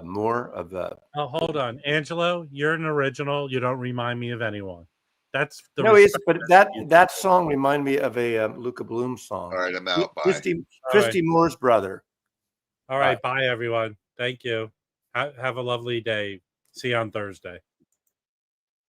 Moore of. Oh, hold on, Angelo. You're an original. You don't remind me of anyone. That's the but that song reminded me of a Luca Bloom song. All right, I'm out. Bye. Christy Moore's brother. All right, bye everyone. Thank you. Have a lovely day. See you on Thursday.